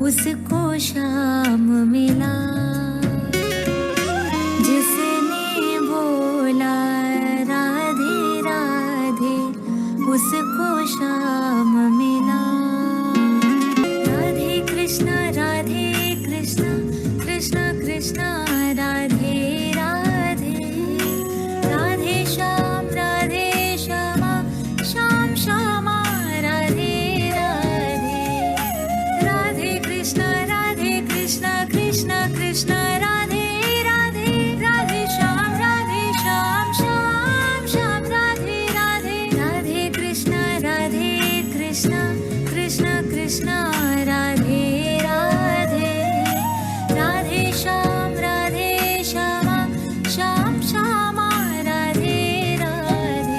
उसको शाम मिला, जिसने बोला राधे राधे, उसको शाम मिला। Radhe Krishna Krishna Krishna Radhe Radhe, Radhe Shyama Shyam Shyama Radhe Radhe, Radhe Krishna Krishna Krishna Radhe Radhe, Radhe Shyam Shyam Shyam Radhe Radhe, Radhe Krishna Krishna Krishna Radhe Radhe, Radhe Shyam Shyama Shyam Shyama Radhe Radhe.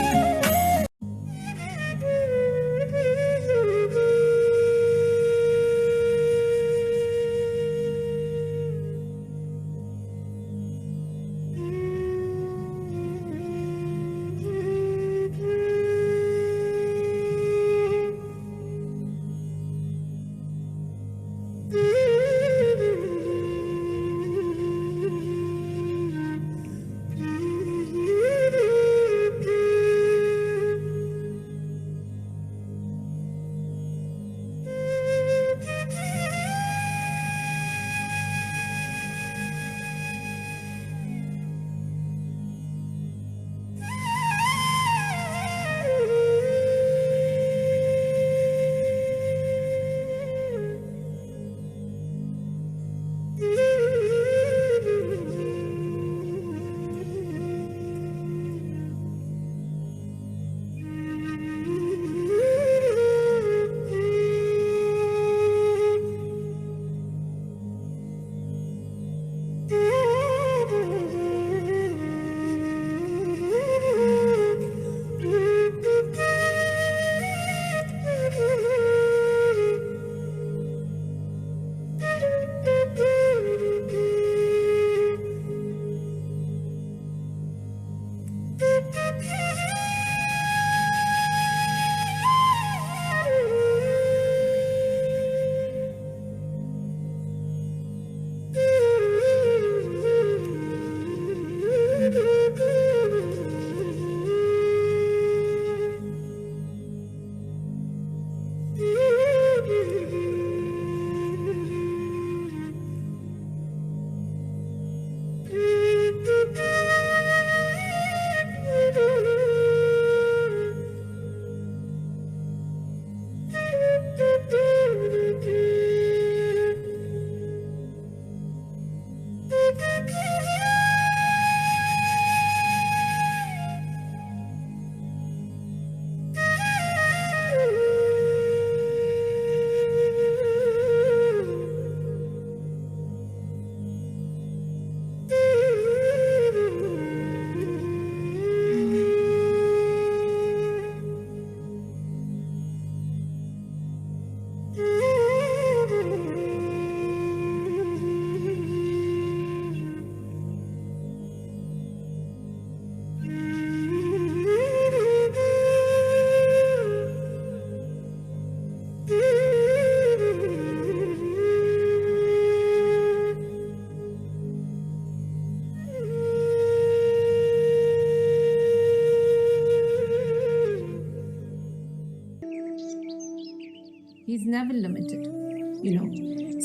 He's never limited,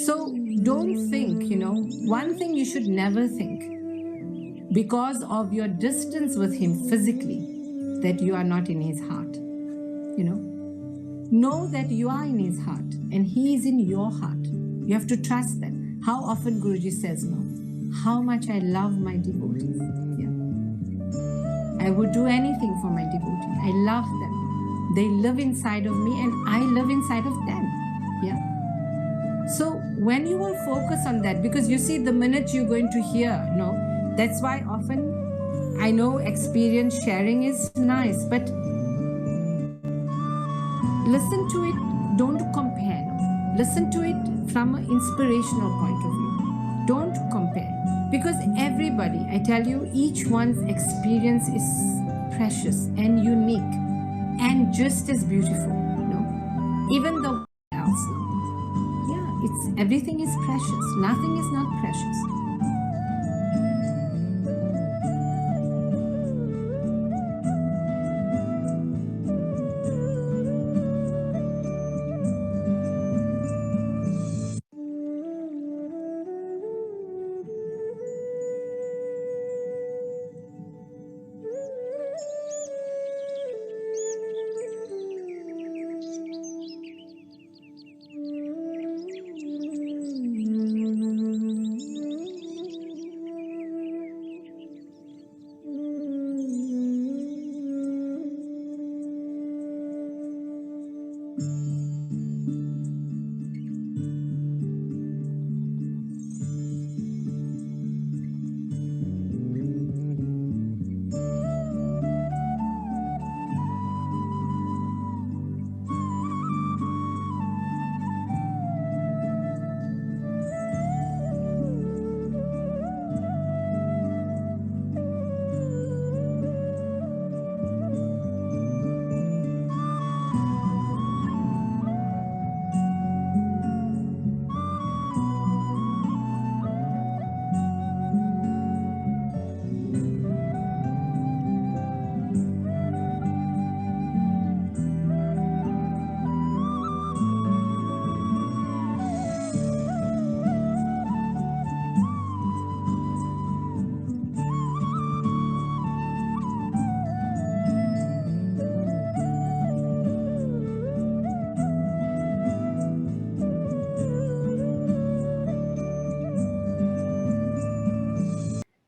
So don't think, one thing you should never think, because of your distance with him physically, that you are not in his heart, Know that you are in his heart and he is in your heart. You have to trust that. How often Guruji says, how much I love my devotees. I would do anything for my devotees. I love them. They live inside of me and I live inside of them. So when you will focus on that, because you see, the minute you're going to hear, that's why often I know experience sharing is nice, but listen to it, don't compare. Listen to it from an inspirational point of view. Don't compare. Because everybody, I tell you, each one's experience is precious and unique and just as beautiful, Even the else, everything is precious. Nothing is not precious.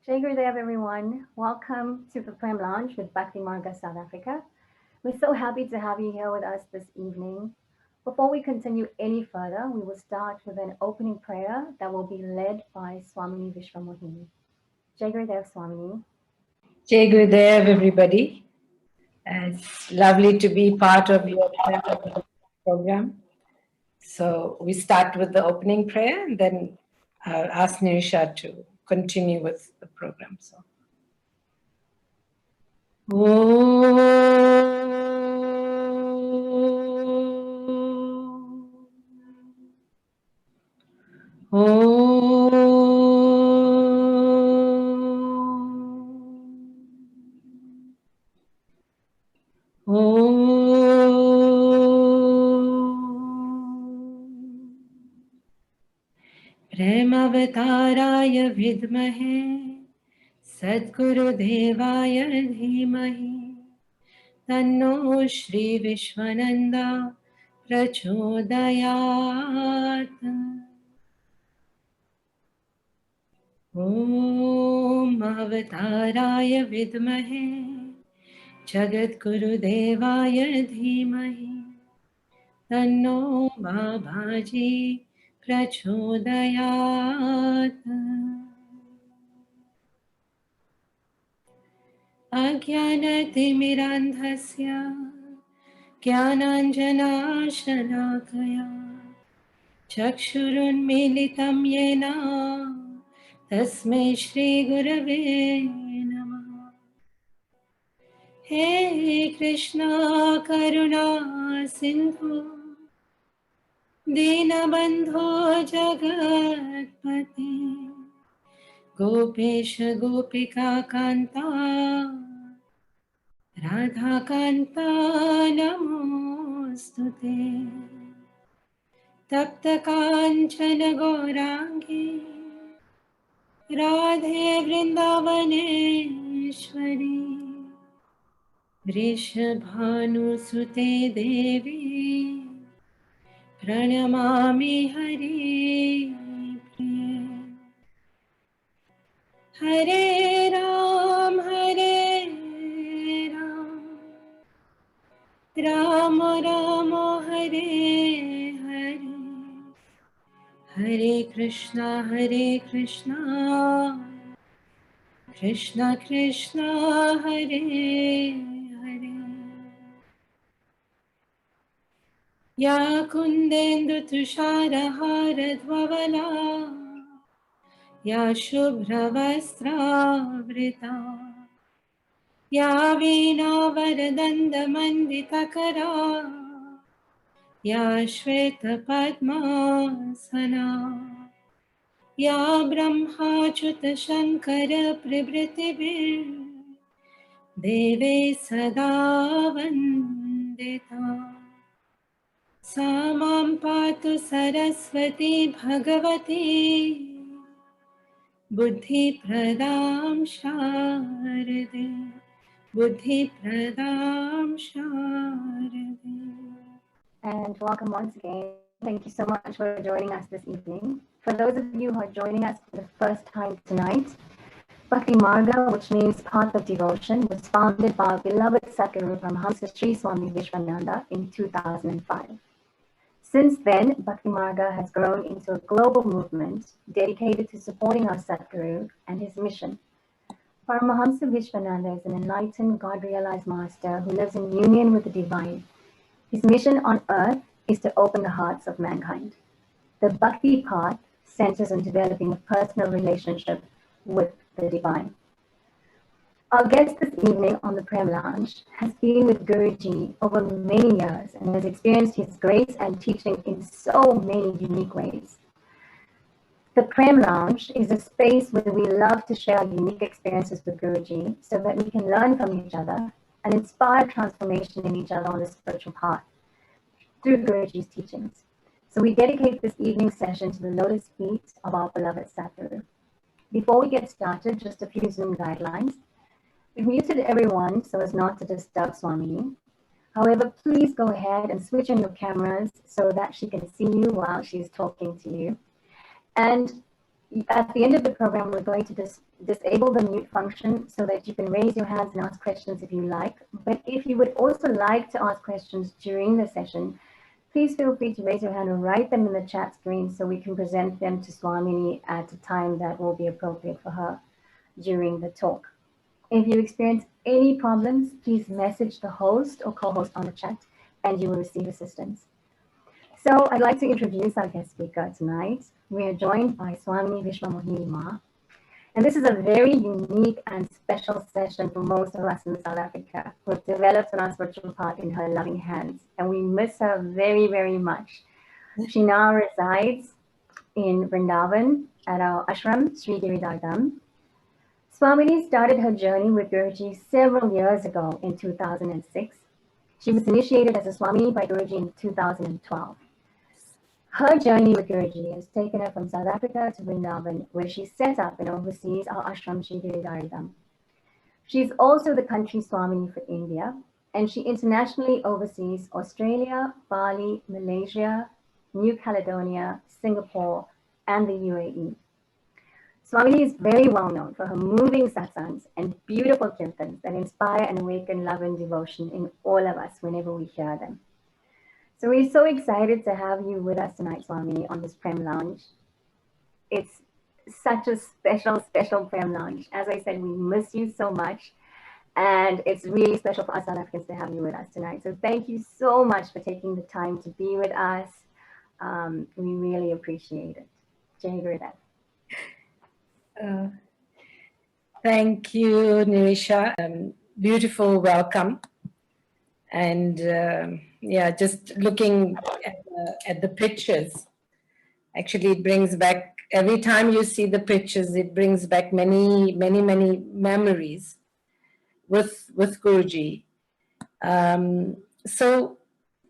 Jai Gurudev, everyone. Welcome to the Prem Lounge with Bhakti Marga South Africa. We're so happy to have you here with us this evening. Before we continue any further, we will start with an opening prayer that will be led by Swamini VishwaMohini. Jai Gurudev, Swamini. Jai Gurudev, everybody. It's lovely to be part of your program. So we start with the opening prayer and then I'll ask Nirisha to continue with the program. So, प्रेमावताराय विद्महे सद्गुरुदेवाय धीमहि तन्नो श्री विश्वनन्दा प्रचोदयात्। ॐ अवताराय विद्महे जगद्गुरुदेवाय धीमहि तन्नो बाबाजी प्रचोदयात्। अज्ञानतिमिरान्धस्य ज्ञानाञ्जनाशलाकया चक्षुरुन्मीलितं येन तस्मै श्रीगुरवे नमः। हे कृष्णा करुणा सिन्धु दीनबन्धो जगत्पते गोपेश गोपिका कान्ता राधाकान्ता नमोऽस्तुते। तप्तकाञ्चन गौराङ्गी राधे वृन्दावनेश्वरी वृषभानुसुते देवी प्रणमामि हरिप्रिये। हरे राम राम राम हरे हरे हरे कृष्णा कृष्ण कृष्ण हरे हरे। या कुन्देन्दु तुषारहारध्ववला या शुभ्रवस्त्रावृता या वीणावरदण्डमण्डितकरा Ya Shweta Padmasana, Ya Brahma Chuta Shankara Pribhritibir, Deve Sada Vandita. Samam Patu Saraswati Bhagavati, Buddhi Pradam Sharade, Buddhi Pradam Sharade. And welcome once again. Thank you so much for joining us this evening. For those of you who are joining us for the first time tonight, Bhakti Marga, which means Path of Devotion, was founded by our beloved Sadguru Paramahamsa Swamini VishwaMohini Ma in 2005. Since then, Bhakti Marga has grown into a global movement dedicated to supporting our Sadguru and his mission. Paramahamsa Vishwananda is an enlightened, God-realized master who lives in union with the divine. His mission on earth is to open the hearts of mankind. The Bhakti path centers on developing a personal relationship with the divine. Our guest this evening on the Prem Lounge has been with Guruji over many years and has experienced his grace and teaching in so many unique ways. The Prem Lounge is a space where we love to share our unique experiences with Guruji so that we can learn from each other and inspire transformation in each other on the spiritual path through Guruji's teachings. So we dedicate this evening session to the lotus feet of our beloved Sadguru. Before we get started, just a few Zoom guidelines. We've muted everyone so as not to disturb Swamini. However, please go ahead and switch on your cameras so that she can see you while she's talking to you. And at the end of the program, we're going to disable the mute function so that you can raise your hands and ask questions if you like. But if you would also like to ask questions during the session, please feel free to raise your hand or write them in the chat screen so we can present them to Swamini at a time that will be appropriate for her during the talk. If you experience any problems, please message the host or co-host on the chat and you will receive assistance. So I'd like to introduce our guest speaker tonight. We are joined by Swamini VishwaMohini Ma. And this is a very unique and special session for most of us in South Africa who have developed on our spiritual path in her loving hands. And we miss her very, very much. She now resides in Vrindavan at our ashram, Sri Giridhardham. Swamini started her journey with Guruji several years ago in 2006. She was initiated as a Swamini by Guruji in 2012. Her journey with Guruji has taken her from South Africa to Vrindavan, where she set up and oversees our ashram Sri Giridhardham. She is also the country Swamini for India, and she internationally oversees Australia, Bali, Malaysia, New Caledonia, Singapore, and the UAE. Swamini is very well known for her moving satsangs and beautiful kirtans that inspire and awaken love and devotion in all of us whenever we hear them. So we're so excited to have you with us tonight, Swamini, on this Prem Lounge. It's such a special, special Prem Lounge. As I said, we miss you so much. And it's really special for us South Africans to have you with us tonight. So thank you so much for taking the time to be with us. We really appreciate it. Jai Gurudev. Thank you, Nirisha. Beautiful welcome. And yeah, just looking at the pictures, actually it brings back, every time you see the pictures, it brings back many, many, many memories with Guruji. So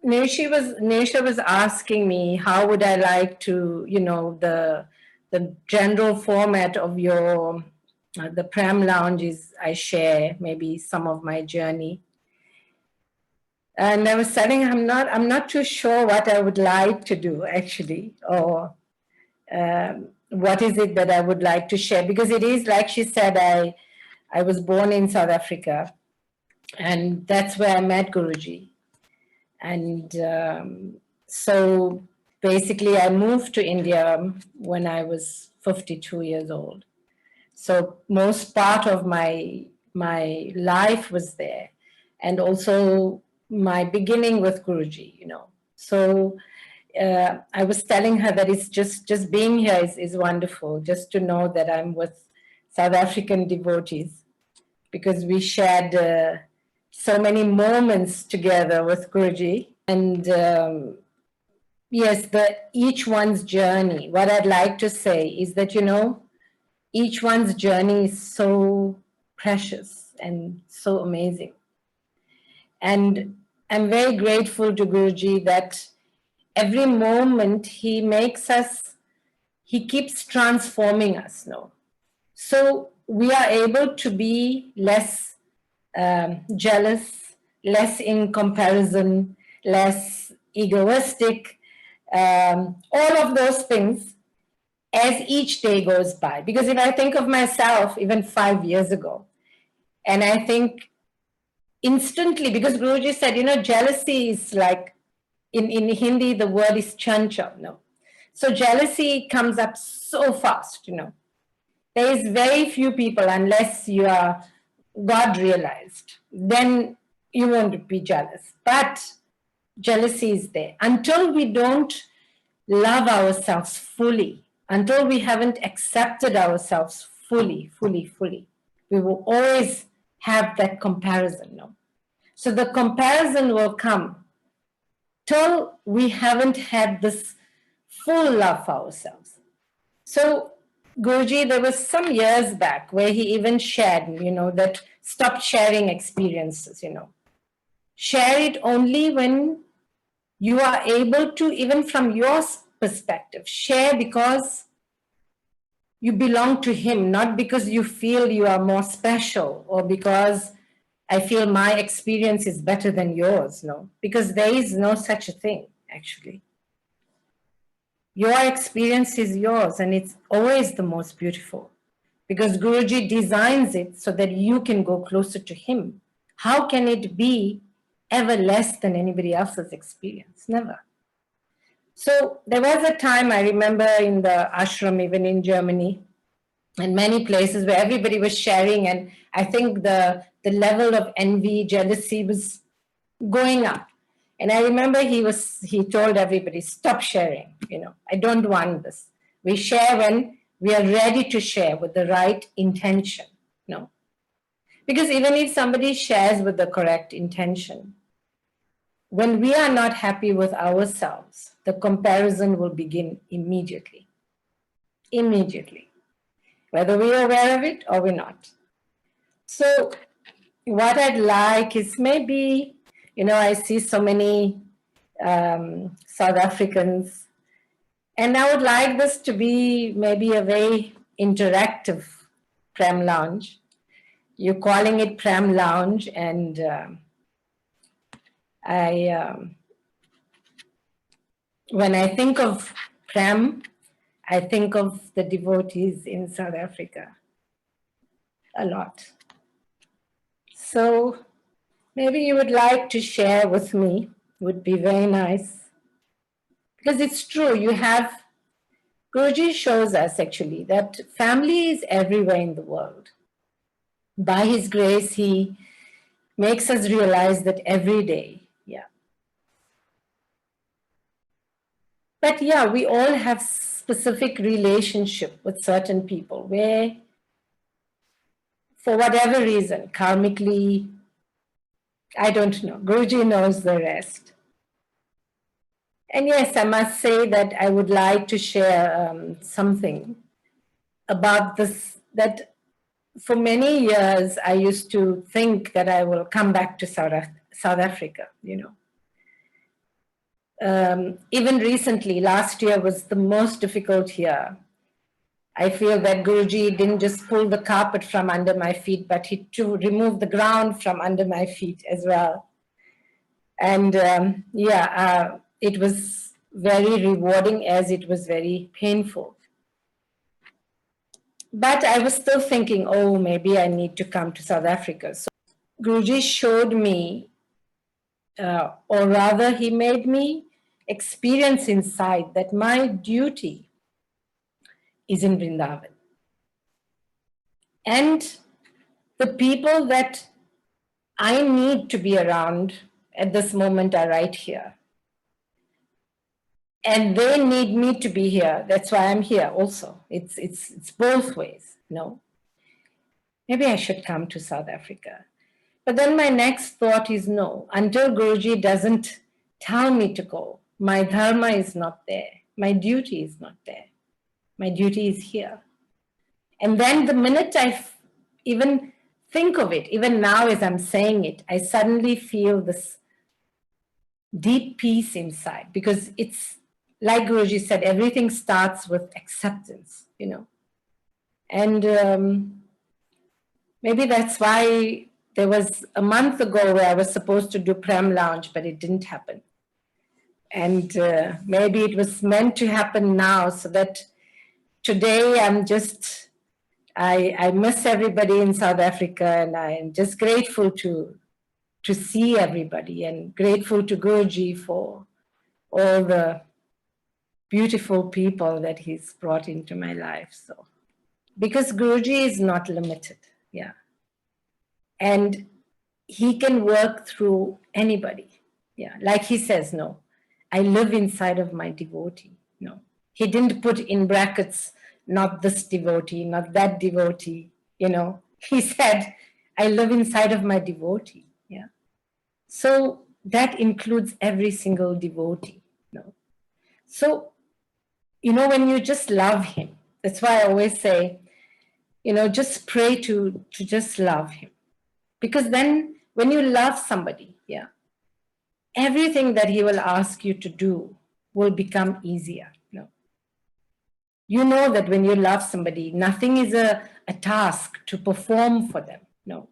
Nirisha was asking me, how would I like to, you know, the general format of your, the Prem Lounges I share, maybe some of my journey. And I was telling I'm not too sure what I would like to do actually, or what is it that I would like to share, because it is like she said, I was born in South Africa, and that's where I met Guruji. And so basically I moved to India when I was 52 years old. So most part of my life was there, and also my beginning with Guruji, you know. So I was telling her that it's just being here is wonderful, just to know that I'm with South African devotees, because we shared so many moments together with Guruji. And yes, each one's journey. What I'd like to say is that, each one's journey is so precious and so amazing. And I'm very grateful to Guruji that every moment he makes us, he keeps transforming us, no? So we are able to be less jealous, less in comparison, less egoistic, all of those things as each day goes by. Because if I think of myself even 5 years ago, and I think instantly, because Guruji said, jealousy is like, in Hindi, the word is chanchal, no? So jealousy comes up so fast, There is very few people, unless you are God realized, then you won't be jealous. But jealousy is there. Until we don't love ourselves fully, until we haven't accepted ourselves fully, we will always have that comparison, no? So the comparison will come till we haven't had this full love for ourselves. So Guruji, there was some years back where he even shared, that stop sharing experiences, Share it only when you are able to, even from your perspective, share because you belong to him, not because you feel you are more special or because I feel my experience is better than yours, no, because there is no such a thing, actually. Your experience is yours and it's always the most beautiful because Guruji designs it so that you can go closer to him. How can it be ever less than anybody else's experience? Never. So there was a time I remember in the ashram, even in Germany, and many places where everybody was sharing, and I think the level of envy, jealousy was going up. And I remember he told everybody, stop sharing, I don't want this. We share when we are ready to share with the right intention, no? Because even if somebody shares with the correct intention, when we are not happy with ourselves, the comparison will begin immediately. Immediately. Whether we are aware of it or we're not. So what I'd like is maybe, I see so many South Africans, and I would like this to be maybe a very interactive Prem Lounge. You're calling it Prem Lounge, and when I think of Prem, I think of the devotees in South Africa a lot. So maybe you would like to share with me, would be very nice. Because it's true, Guruji shows us actually that family is everywhere in the world. By his grace, he makes us realize that every day, But we all have specific relationship with certain people where, for whatever reason, karmically, I don't know, Guruji knows the rest. And yes, I must say that I would like to share something about this, that for many years I used to think that I will come back to South Africa, Even recently, last year was the most difficult year. I feel that Guruji didn't just pull the carpet from under my feet, but he too removed the ground from under my feet as well. And it was very rewarding as it was very painful. But I was still thinking, maybe I need to come to South Africa. So Guruji showed me, or rather he made me experience inside that my duty is in Vrindavan. And the people that I need to be around at this moment are right here. And they need me to be here. That's why I'm here also. It's both ways, Maybe I should come to South Africa. But then my next thought is no, until Guruji doesn't tell me to go, my dharma is not there. My duty is not there. My duty is here. And then the minute I even think of it, even now as I'm saying it, I suddenly feel this deep peace inside, because it's like Guruji said, everything starts with acceptance, you know. And maybe that's why there was a month ago where I was supposed to do Prem Lounge, but it didn't happen. And maybe it was meant to happen now, so that today I'm just, I miss everybody in South Africa, and I'm just grateful to see everybody, and grateful to Guruji for all the beautiful people that he's brought into my life. So, because Guruji is not limited, yeah. And he can work through anybody, yeah. Like he says, no, I live inside of my devotee, no. He didn't put in brackets, not this devotee, not that devotee, you know. He said, I live inside of my devotee, yeah. So that includes every single devotee, you know. So, you know, when you just love him, that's why I always say, you know, just pray to just love him. Because then when you love somebody, yeah, everything that he will ask you to do will become easier. You know that when you love somebody, nothing is a task to perform for them, no.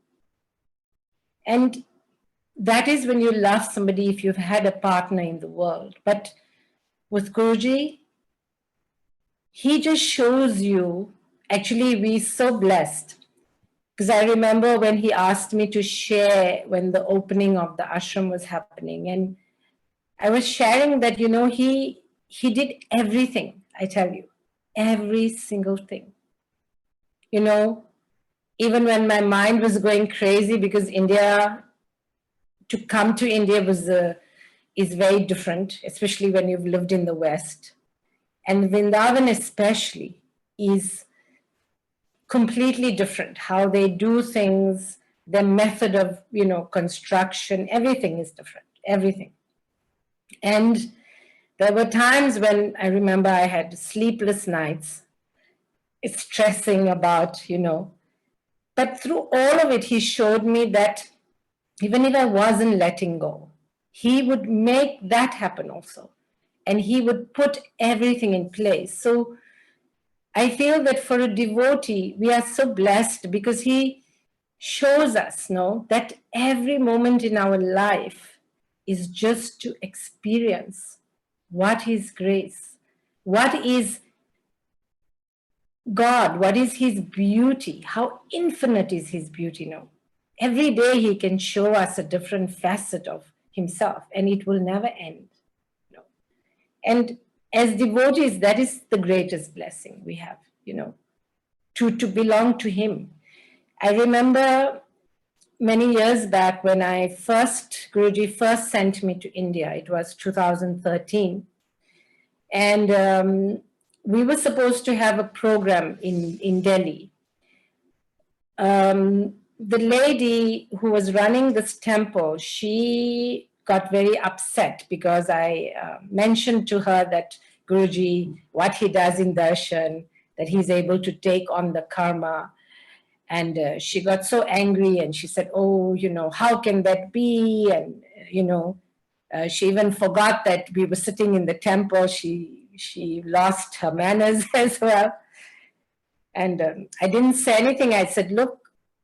And that is when you love somebody, if you've had a partner in the world. But with Guruji, he just shows you, actually we're so blessed. Because I remember when he asked me to share when the opening of the ashram was happening, and I was sharing that, you know, he did everything, I tell you, every single thing. You know, even when my mind was going crazy, because India, to come to India is very different, especially when you've lived in the West. And Vrindavan especially is completely different. How they do things, their method of, you know, construction, everything is different, everything. And there were times when I remember I had sleepless nights, stressing about, you know, but through all of it, he showed me that even if I wasn't letting go, he would make that happen also. And he would put everything in place. So I feel that for a devotee, we are so blessed, because he shows us, no, that every moment in our life is just to experience what is grace, what is God, what is his beauty, how infinite is his beauty now. Every day he can show us a different facet of himself, and it will never end. No. And as devotees, that is the greatest blessing we have, you know, to belong to him. I remember many years back when Guruji first sent me to India, it was 2013. And we were supposed to have a program in Delhi. The lady who was running this temple, she got very upset because I mentioned to her that Guruji, what he does in darshan, that he's able to take on the karma. And she got so angry, and she said, oh, you know, how can that be? And, you know, she even forgot that we were sitting in the temple. She lost her manners as well. And I didn't say anything. I said, look,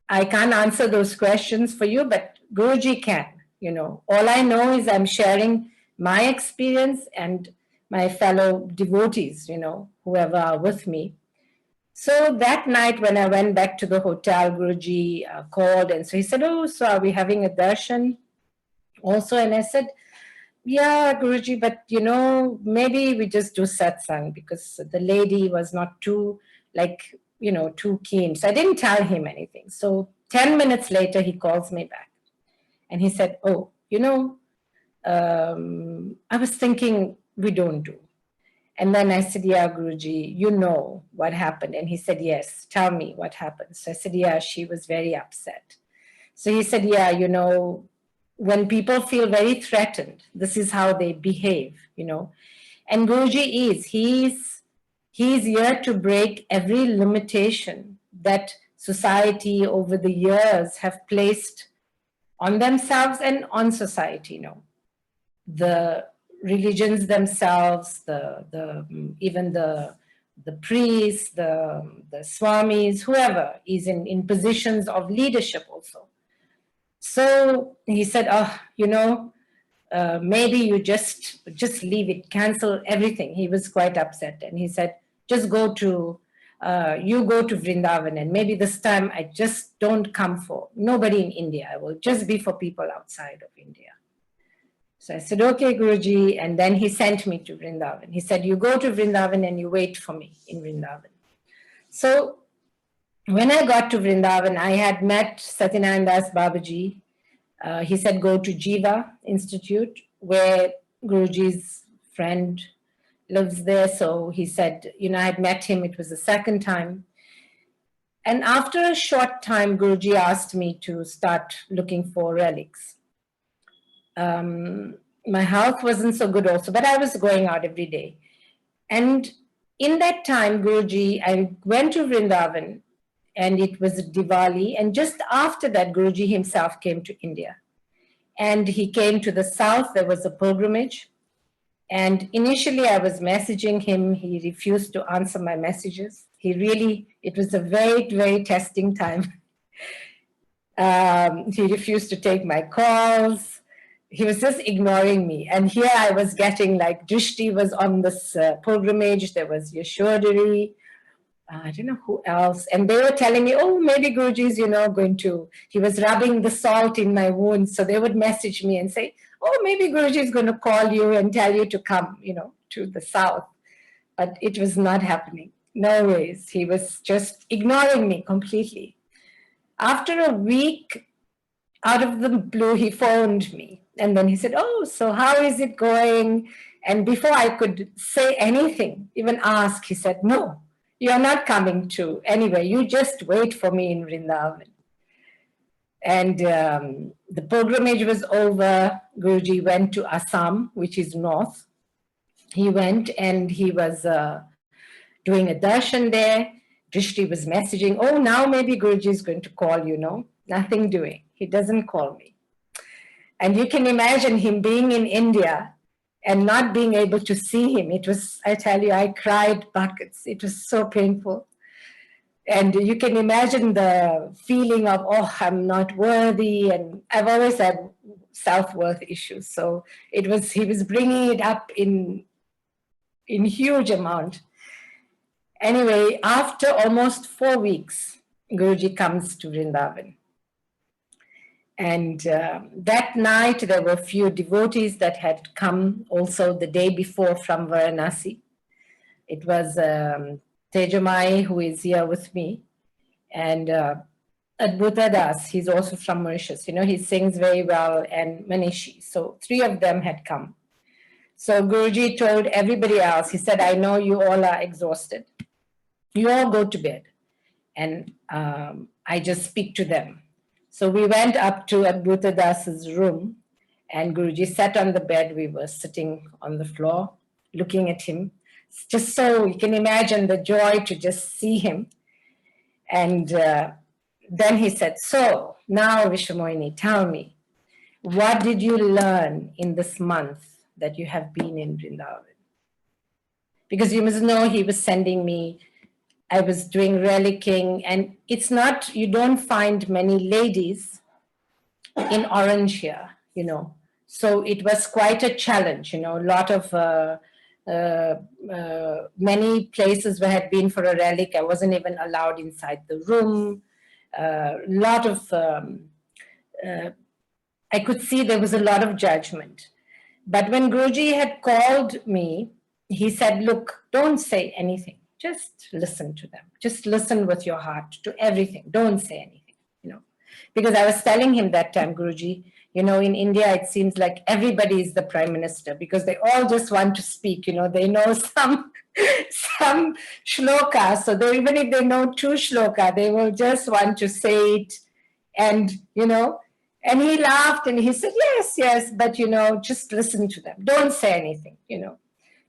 I can't answer those questions for you, but Guruji can, you know. All I know is I'm sharing my experience and my fellow devotees, you know, whoever are with me. So that night when I went back to the hotel, Guruji called, and so he said, oh, so are we having a darshan also? And I said, yeah, Guruji, but you know, maybe we just do satsang, because the lady was not too, like, you know, too keen. So I didn't tell him anything. So 10 minutes later, he calls me back and he said, oh, you know, I was thinking we don't do. And then I said, yeah, Guruji, you know what happened. And he said, yes, tell me what happened. So I said, yeah, she was very upset. So he said, yeah, you know, when people feel very threatened, this is how they behave, And Guruji he's here to break every limitation that society over the years have placed on themselves and on society, The religions themselves, even the priests, the swamis, whoever is in positions of leadership also. So he said, maybe you just leave it, cancel everything. He was quite upset, and he said, just go to Vrindavan, and maybe this time I just don't come for nobody in India. I will just be for people outside of India. So I said, okay, Guruji. And then he sent me to Vrindavan. He said, you go to Vrindavan and you wait for me in Vrindavan. So when I got to Vrindavan, I had met Satyanarayana Das Babaji. He said, go to Jiva Institute, where Guruji's friend lives there. So he said, I had met him. It was the second time. And after a short time, Guruji asked me to start looking for relics. My health wasn't so good also, but I was going out every day. And in that time, Guruji, I went to Vrindavan, and it was Diwali. And just after that, Guruji himself came to India. And he came to the south. There was a pilgrimage. And initially I was messaging him. He refused to answer my messages. It was a very, very testing time. He refused to take my calls. He was just ignoring me. And here I was getting like, Drishti was on this pilgrimage. There was Yashodhari. I don't know who else. And they were telling me, oh, maybe Guruji's, he was rubbing the salt in my wounds. So they would message me and say, oh, maybe Guruji is going to call you and tell you to come, to the south. But it was not happening. No ways. He was just ignoring me completely. After a week, out of the blue, he phoned me. And then he said, oh, so how is it going? And before I could say anything, even ask, he said, no, you're not coming to anywhere. You just wait for me in Vrindavan. And the pilgrimage was over. Guruji went to Assam, which is north. He went and he was doing a darshan there. Drishti was messaging, oh, now maybe Guruji is going to call you, Nothing doing. He doesn't call me. And you can imagine him being in India and not being able to see him. It was, I tell you, I cried buckets. It was so painful. And you can imagine the feeling of, oh, I'm not worthy. And I've always had self-worth issues. So he was bringing it up in huge amount. Anyway, after almost 4 weeks, Guruji comes to Vrindavan. And that night, there were a few devotees that had come also the day before from Varanasi. It was Tejamai, who is here with me, and Adbhuta Das, he's also from Mauritius. He sings very well, and Manishi. So 3 of them had come. So Guruji told everybody else, he said, I know you all are exhausted. You all go to bed. And I just speak to them. So we went up to Adbhuta Das's room, and Guruji sat on the bed. We were sitting on the floor, looking at him. Just so you can imagine the joy to just see him. And then he said, so now VishwaMohini, tell me, what did you learn in this month that you have been in Vrindavan? Because you must know he was sending me, I was doing relicking, and it's not, you don't find many ladies in orange here, So it was quite a challenge, a lot of, many places where I had been for a relic, I wasn't even allowed inside the room. Lot of, I could see there was a lot of judgment. But when Guruji had called me, he said, look, don't say anything. Just listen to them. Just listen with your heart to everything. Don't say anything, Because I was telling him that time, Guruji, in India, it seems like everybody is the prime minister because they all just want to speak, they know some shloka. So even if they know 2 shloka, they will just want to say it. And, And he laughed and he said, yes, yes, but just listen to them. Don't say anything,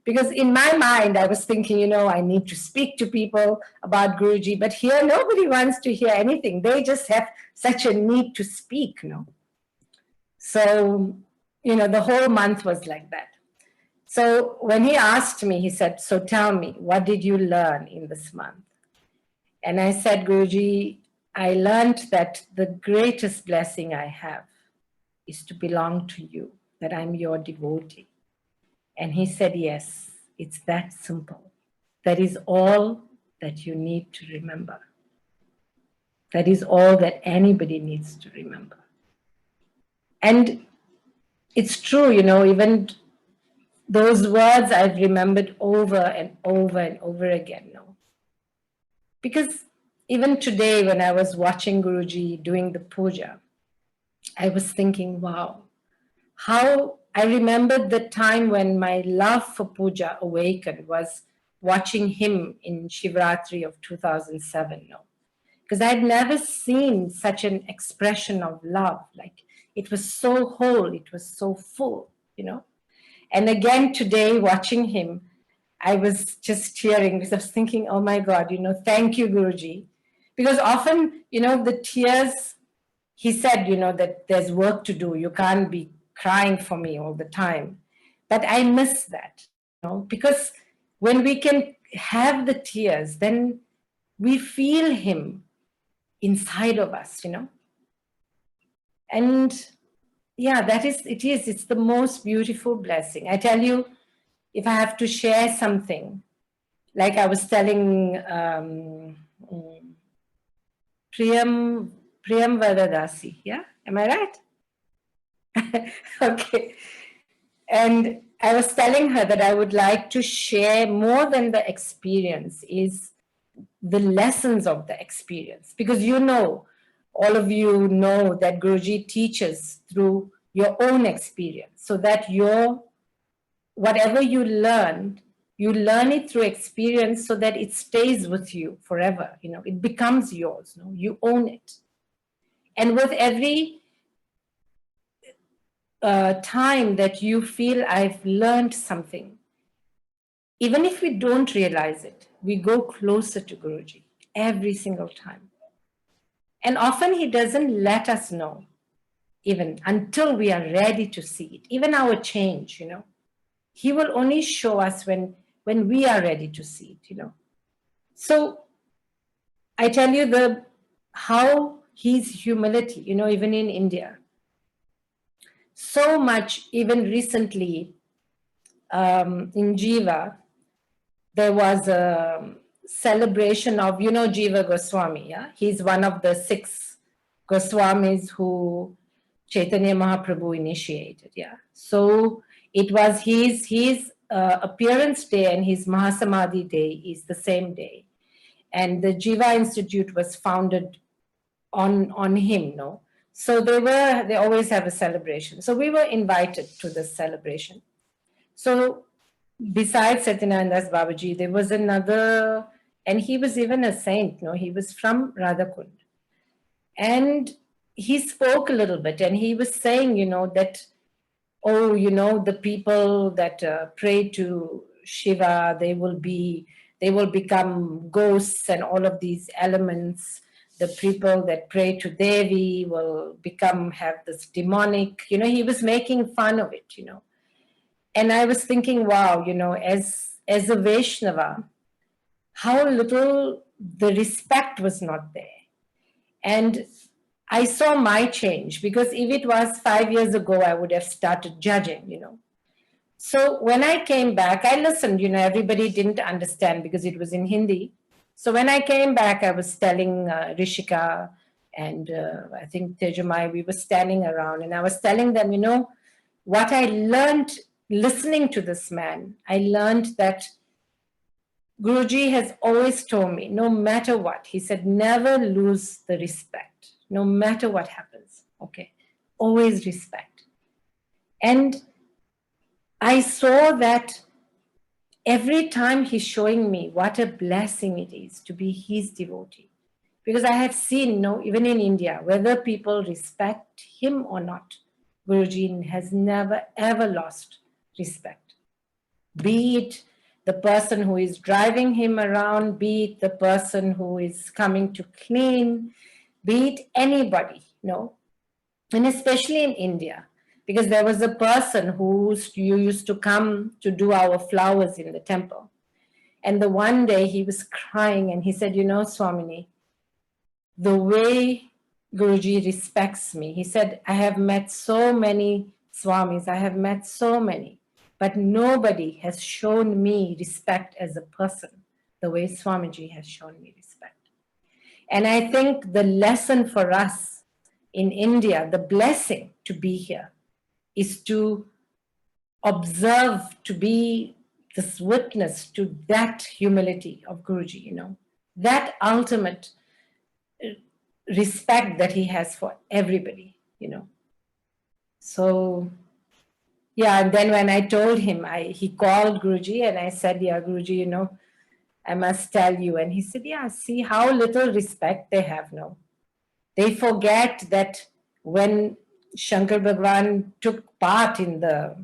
Because in my mind, I was thinking, I need to speak to people about Guruji, but here nobody wants to hear anything. They just have such a need to speak, So, the whole month was like that. So when he asked me, he said, so tell me, what did you learn in this month? And I said, Guruji, I learned that the greatest blessing I have is to belong to you, that I'm your devotee. And he said, yes, it's that simple. That is all that you need to remember. That is all that anybody needs to remember. And it's true, even those words I've remembered over and over and over again. Because even today, when I was watching Guruji doing the puja, I was thinking, wow, how I remembered the time when my love for puja awakened was watching him in Shivratri of 2007. Because I'd never seen such an expression of love. Like, it was so whole, it was so full, And again today, watching him, I was just tearing because I was thinking, oh my God, thank you, Guruji. Because often, the tears, he said, that there's work to do. You can't be crying for me all the time. But I miss that, because when we can have the tears, then we feel him inside of us, And yeah, it's the most beautiful blessing. I tell you, if I have to share something, like I was telling Prem Vadadasi, yeah? Am I right? Okay. And I was telling her that I would like to share more than the experience is the lessons of the experience. Because all of you know that Guruji teaches through your own experience, so that whatever you learn it through experience so that it stays with you forever. It becomes yours. You own it. And with every time that you feel I've learned something, even if we don't realize it, we go closer to Guruji every single time. And often he doesn't let us know even until we are ready to see it. Even our change, he will only show us when we are ready to see it, So I tell you how his humility, even in India. So much, even recently in Jiva, there was a celebration of, Jiva Goswami, yeah? He's one of the 6 Goswamis who Chaitanya Mahaprabhu initiated, yeah? So it was his appearance day and his Mahasamadhi day is the same day. And the Jiva Institute was founded on him, So they always have a celebration. So we were invited to this celebration. So besides Satyananda's Babaji, there was another, and he was even a saint, he was from Radhakund. And he spoke a little bit and he was saying, that, the people that pray to Shiva, they will become ghosts and all of these elements. The people that pray to Devi will have this demonic, he was making fun of it, And I was thinking, wow, as a Vaishnava, how little the respect was not there. And I saw my change, because if it was 5 years ago, I would have started judging, So when I came back, I listened, everybody didn't understand because it was in Hindi. So when I came back, I was telling Rishika and I think Tejamai, we were standing around and I was telling them, what I learned listening to this man, I learned that Guruji has always told me, no matter what, he said, never lose the respect, no matter what happens, okay? Always respect. And I saw that every time he's showing me what a blessing it is to be his devotee. Because I have seen, even in India, whether people respect him or not, Guruji has never ever lost respect. Be it the person who is driving him around, be it the person who is coming to clean, be it anybody, and especially in India, because there was a person who used to come to do our flowers in the temple. And the one day he was crying and he said, Swamini, the way Guruji respects me, he said, I have met so many Swamis, I have met so many, but nobody has shown me respect as a person the way Swamiji has shown me respect. And I think the lesson for us in India, the blessing to be here, is to observe, to be this witness to that humility of Guruji, that ultimate respect that he has for everybody, So, yeah, and then when I told him, he called Guruji and I said, yeah, Guruji, I must tell you. And he said, yeah, see how little respect they have now. They forget that when Shankar Bhagwan took part in the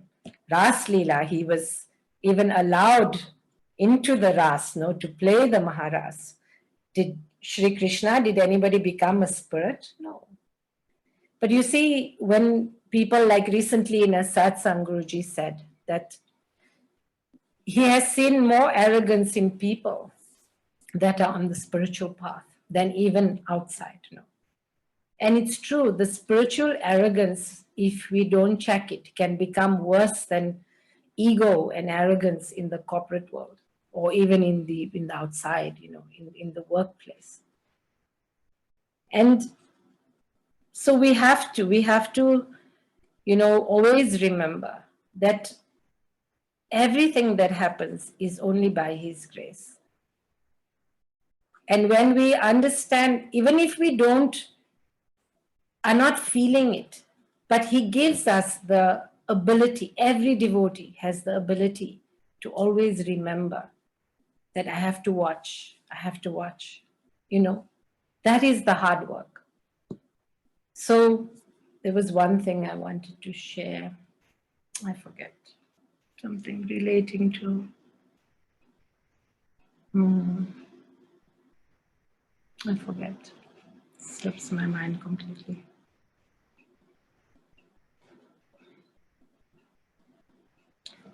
Ras Leela, he was even allowed into the Ras, to play the Maharas. Did Shri Krishna, did anybody become a spirit? No. But you see, when people like recently in a satsang, Guruji said that he has seen more arrogance in people that are on the spiritual path than even outside. And it's true, the spiritual arrogance, if we don't check it, can become worse than ego and arrogance in the corporate world, or even in the outside, in the workplace. And so we have to, always remember that everything that happens is only by his grace. And when we understand, even if we are not feeling it, but he gives us the ability, every devotee has the ability to always remember that I have to watch, that is the hard work. So there was one thing I wanted to share. I forget, something relating to, I forget, slips my mind completely.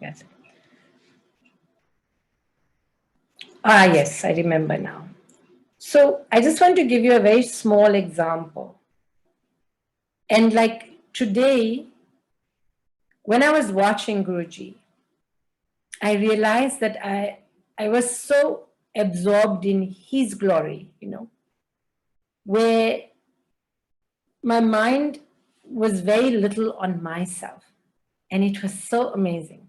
Yes. Yes, I remember now. So I just want to give you a very small example. And like today, when I was watching Guruji, I realized that I was so absorbed in his glory, where my mind was very little on myself. And it was so amazing,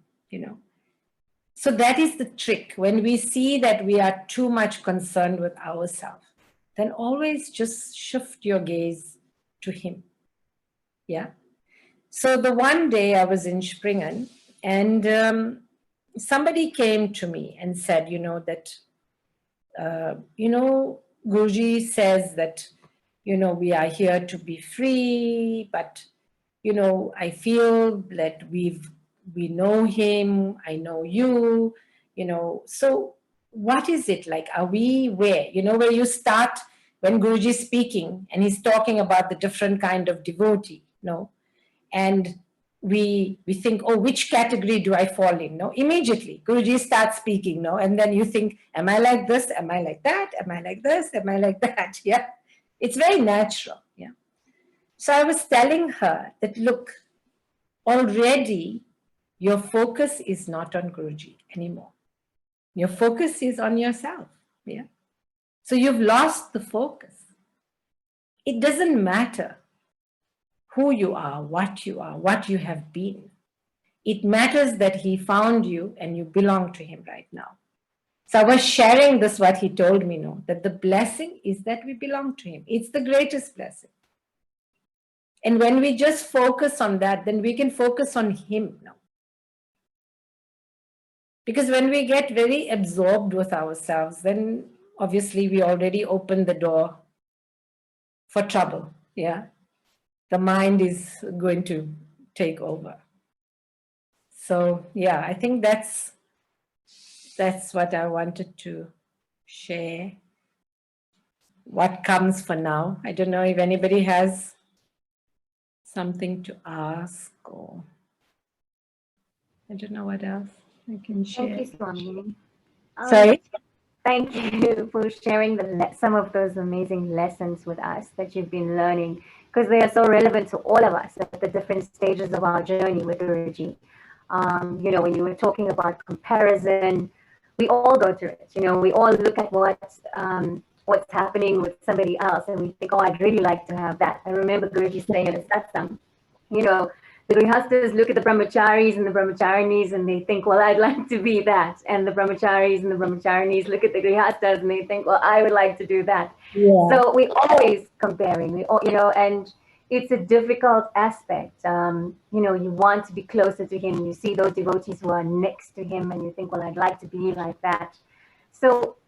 So that is the trick. When we see that we are too much concerned with ourselves, then always just shift your gaze to him. Yeah. So the one day I was in Springen and somebody came to me and said, Guruji says that, we are here to be free, but, I feel that we know him, I know you, so what is it like? Are we where? Where you start when Guruji is speaking and he's talking about the different kind of devotee, and we think, oh, which category do I fall in? Immediately Guruji starts speaking, and then you think, am I like this? Am I like that? Am I like this? Am I like that? Yeah, it's very natural. Yeah. So I was telling her that, look, already your focus is not on Guruji anymore. Your focus is on yourself. Yeah. So you've lost the focus. It doesn't matter who you are, what you have been. It matters that he found you and you belong to him right now. So I was sharing this, what he told me, that the blessing is that we belong to him. It's the greatest blessing. And when we just focus on that, then we can focus on him now. Because when we get very absorbed with ourselves, then obviously we already open the door for trouble. Yeah, the mind is going to take over. So yeah, I think that's what I wanted to share. What comes for now? I don't know if anybody has something to ask, or I don't know what else I can share. Thank you, Swamini. Sorry? Thank you for sharing some of those amazing lessons with us that you've been learning, because they are so relevant to all of us at the different stages of our journey with Guruji. You know, when you were talking about comparison, we all go through it. You know, we all look at what's happening with somebody else, and we think, oh, I'd really like to have that. I remember Guruji saying at a satsang, you know, the grihastas look at the brahmacharis and the brahmacharinis and they think, well, I'd like to be that. And the brahmacharis and the brahmacharinis look at the grihastas and they think, well, I would like to do that. Yeah. So we're always comparing, you know, and it's a difficult aspect. You know, you want to be closer to him. You see those devotees who are next to him and you think, well, I'd like to be like that. So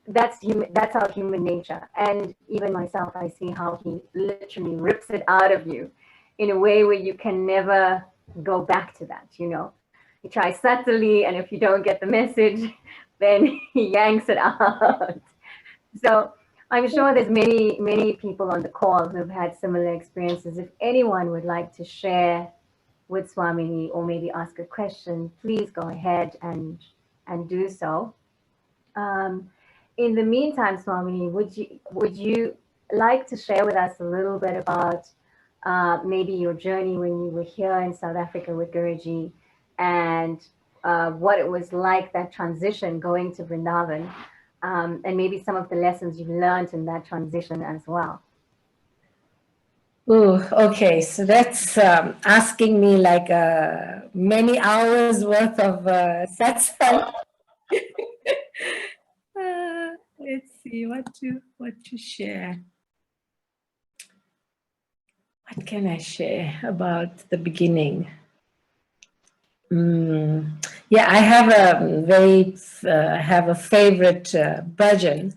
that's our human nature. And even myself, I see how he literally rips it out of you in a way where you can never go back to that, you know. You try subtly, and if you don't get the message, then he yanks it out. So I'm sure there's many people on the call who've had similar experiences. If anyone would like to share with Swamini or maybe ask a question, please go ahead and do so. In the meantime, Swamini, would you like to share with us a little bit about maybe your journey when you were here in South Africa with Guruji, and what it was like, that transition going to Vrindavan, and maybe some of the lessons you learned in that transition as well? Oh, okay. So that's asking me like many hours worth of satsang. Let's see what to share. What can I share about the beginning? Yeah, I have a favorite bhajan,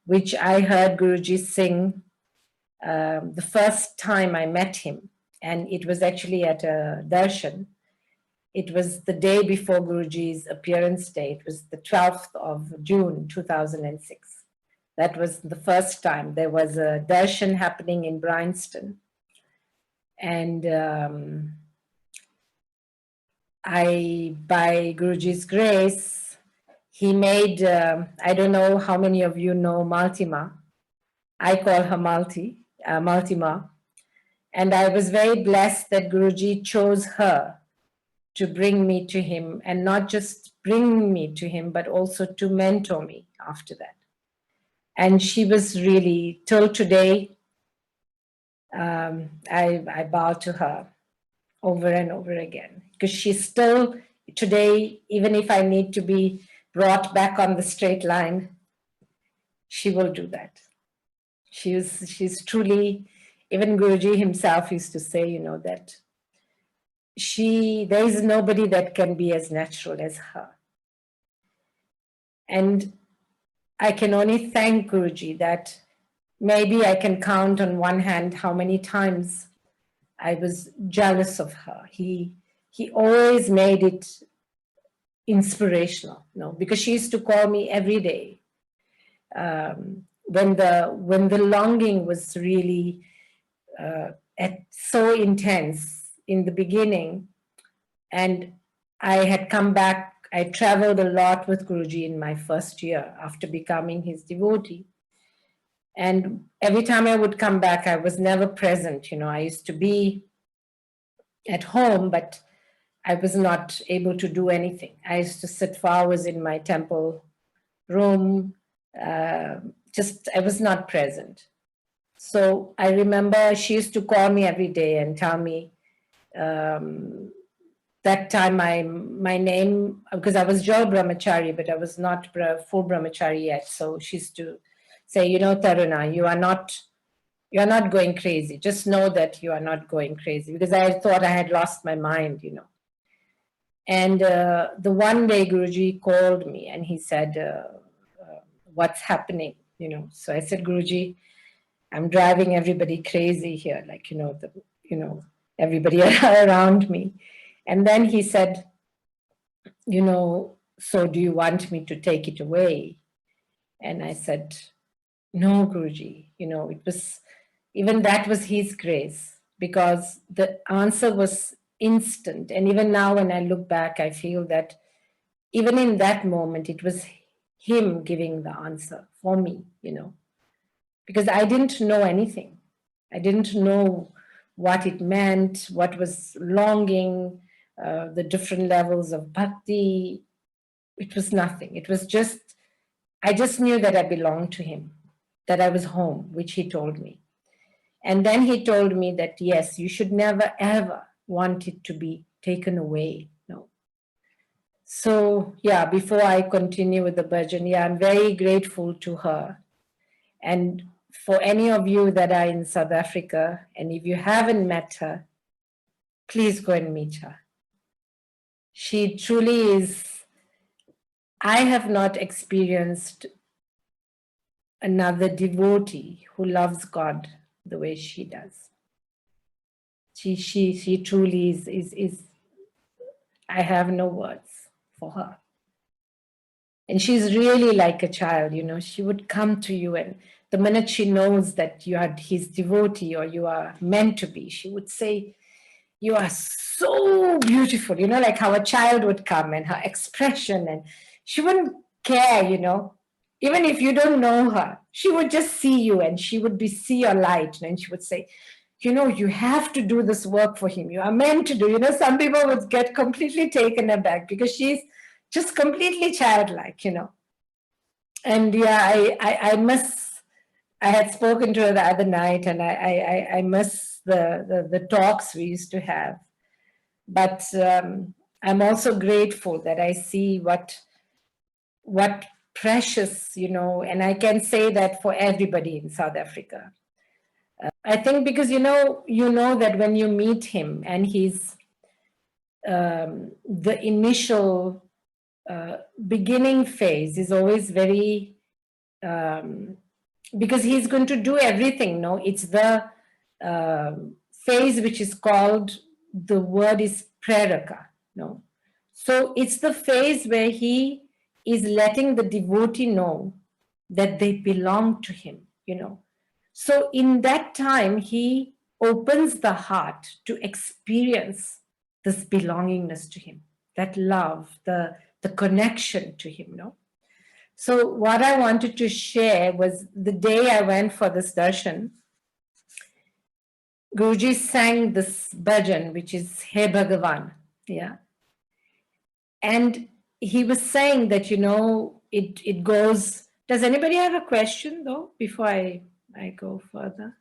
which I heard Guruji sing the first time I met him, and it was actually at a darshan. It was the day before Guruji's appearance day. It was the 12th of June, 2006. That was the first time. There was a darshan happening in Bryanston. And by Guruji's grace, he made, I don't know how many of you know Maltima. I call her Maltima. And I was very blessed that Guruji chose her to bring me to him, and not just bring me to him, but also to mentor me after that. And she was really, till today, I bow to her over and over again, because she's still today, even if I need to be brought back on the straight line, she will do that. She's truly, even Guruji himself used to say, you know, that there is nobody that can be as natural as her. And I can only thank Guruji that maybe I can count on one hand how many times I was jealous of her. He always made it inspirational, you know, because she used to call me every day. When the longing was really so intense in the beginning, and I had come back, I traveled a lot with Guruji in my first year after becoming his devotee. And every time I would come back, I was never present. You know, I used to be at home, but I was not able to do anything. I used to sit for hours in my temple room. I was not present. So I remember she used to call me every day and tell me, that time my name, because I was Jal Brahmachari, but I was not full Brahmachari yet. So she used to say, you know, Taruna, you are not going crazy. Just know that you are not going crazy, because I thought I had lost my mind, you know. And the one day Guruji called me and he said, what's happening, you know. So I said, Guruji, I'm driving everybody crazy here, like, everybody around me. And then he said, so do you want me to take it away? And I said, no, Guruji, that was his grace, because the answer was instant. And even now when I look back, I feel that even in that moment, it was him giving the answer for me, because I didn't know anything. I didn't know what it meant, what was longing, the different levels of bhakti. It was nothing. It was just, I just knew that I belonged to him, that I was home, which he told me. And then he told me that, yes, you should never, ever want it to be taken away. No. So, yeah, before I continue with the bhajan, yeah, I'm very grateful to her. And for any of you that are in South Africa, and if you haven't met her, please go and meet her. She truly is, I have not experienced another devotee who loves God the way she does. She truly is, I have no words for her. And she's really like a child, she would come to you, and the minute she knows that you are his devotee or you are meant to be, she would say, you are so beautiful, like how a child would come, and her expression, and she wouldn't care, even if you don't know her, she would just see you, and she would see your light, and she would say, you have to do this work for him. You are meant to do, some people would get completely taken aback because she's just completely childlike, And yeah, I had spoken to her the other night, and I miss the talks we used to have. But I'm also grateful that I see what precious, and I can say that for everybody in South Africa. I think because, that when you meet him, and he's the initial beginning phase is always very, because he's going to do everything, it's the phase which is called, the word is preraka, So it's the phase where he is letting the devotee know that they belong to him, So in that time, he opens the heart to experience this belongingness to him, that love, the connection to him, So what I wanted to share was the day I went for this darshan, Guruji sang this bhajan, which is Hey Bhagavan, yeah. And he was saying that, it goes, does anybody have a question though, before I go further?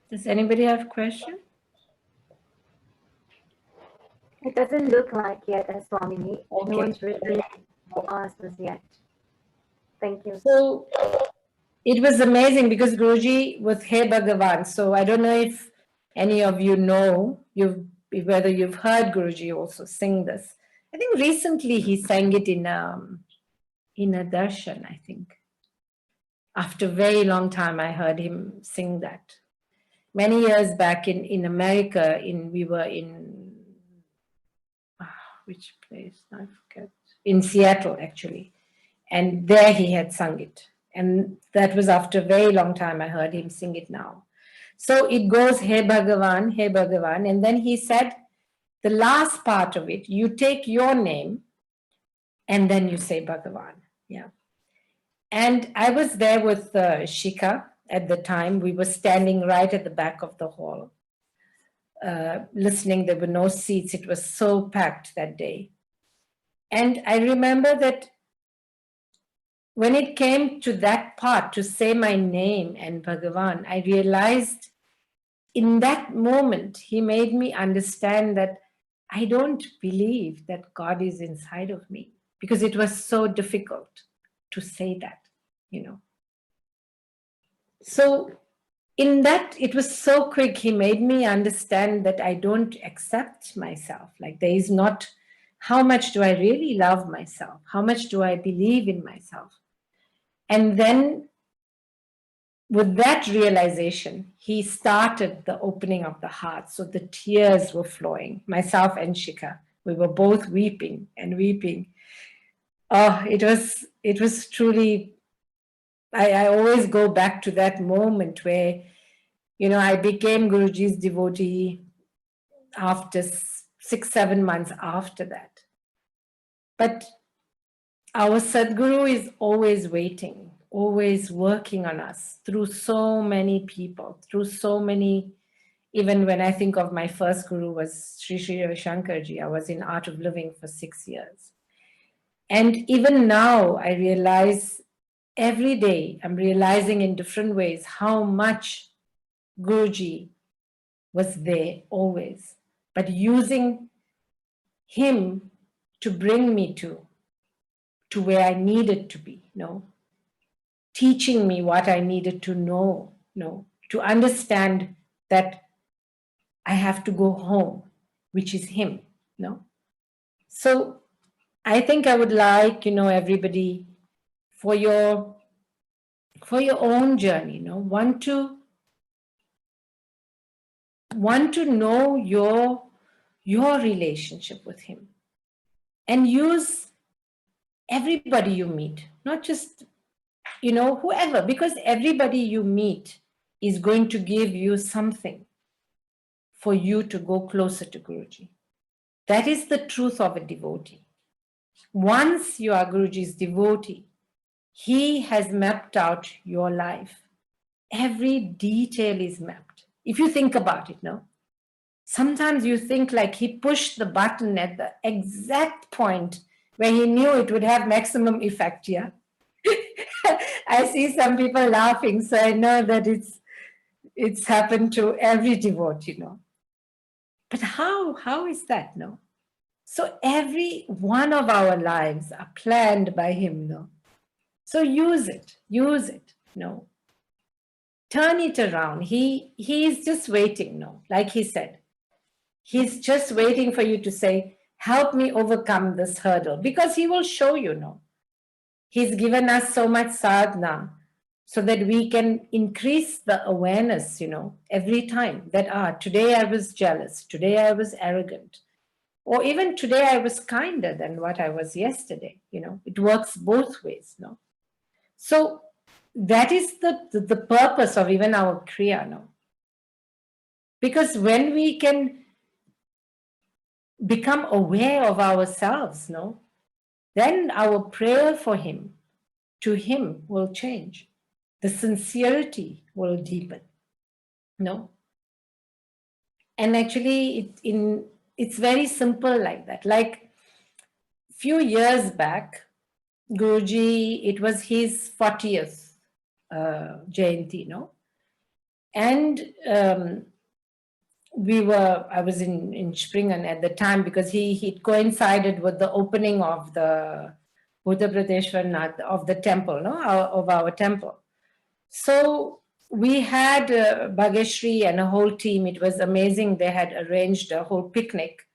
Does anybody have a question? It doesn't look like yet, Swamini. Okay. No one's written or asked us yet. Thank you. So it was amazing because Guruji was Hey Bhagavan. So I don't know if any of you know, whether you've heard Guruji also sing this. I think recently he sang it in a darshan, I think. After a very long time, I heard him sing that. Many years back in America, we were in, which place? I forget. In Seattle, actually. And there he had sung it. And that was after a very long time, I heard him sing it now. So it goes, Hey Bhagavan, Hey Bhagavan. And then he said, the last part of it, you take your name and then you say Bhagavan. Yeah. And I was there with Shika at the time. We were standing right at the back of the hall, listening. There were no seats. It was so packed that day. And I remember that when it came to that part, to say my name and Bhagavan, I realized in that moment, he made me understand that I don't believe that God is inside of me, because it was so difficult to say that, So in that, it was so quick. He made me understand that I don't accept myself. Like there is not, how much do I really love myself? How much do I believe in myself? And then with that realization, he started the opening of the heart. So the tears were flowing. Myself and Shikha, we were both weeping and weeping. Oh, it was truly, I always go back to that moment where, I became Guruji's devotee after 6-7 months after that. But our Sadguru is always waiting, always working on us through so many people, through so many. Even when I think of my first Guru was Sri Sri Ravi Shankarji, I was in Art of Living for 6 years. And even now I realize every day, I'm realizing in different ways how much Guruji was there always, but using him to bring me to where I needed to be, teaching me what I needed to know, to understand that I have to go home, which is him, So I think I would like, everybody for your own journey, want to know your relationship with him, and use everybody you meet, not just, whoever, because everybody you meet is going to give you something for you to go closer to Guruji. That is the truth of a devotee. Once you are Guruji's devotee, he has mapped out your life. Every detail is mapped. If you think about it, sometimes you think like he pushed the button at the exact point where he knew it would have maximum effect, yeah? I see some people laughing, so I know that it's happened to every devotee, But how is that, So every one of our lives are planned by him, So use it, Turn it around. He is just waiting, like he said. He's just waiting for you to say, help me overcome this hurdle, because he will show you, He's given us so much sadhana so that we can increase the awareness, every time that, today I was jealous, today I was arrogant, or even today I was kinder than what I was yesterday, It works both ways, So that is the purpose of even our Kriya, Because when we can become aware of ourselves, then our prayer for him, to him, will change. The sincerity will deepen, And actually, it's very simple like that. Like few years back, Guruji, it was his 40th Jayanti, And I was in Springen at the time, because he coincided with the opening of the Buddha Prateshwar of the temple, of our temple. So we had Bhageshri and a whole team. It was amazing. They had arranged a whole picnic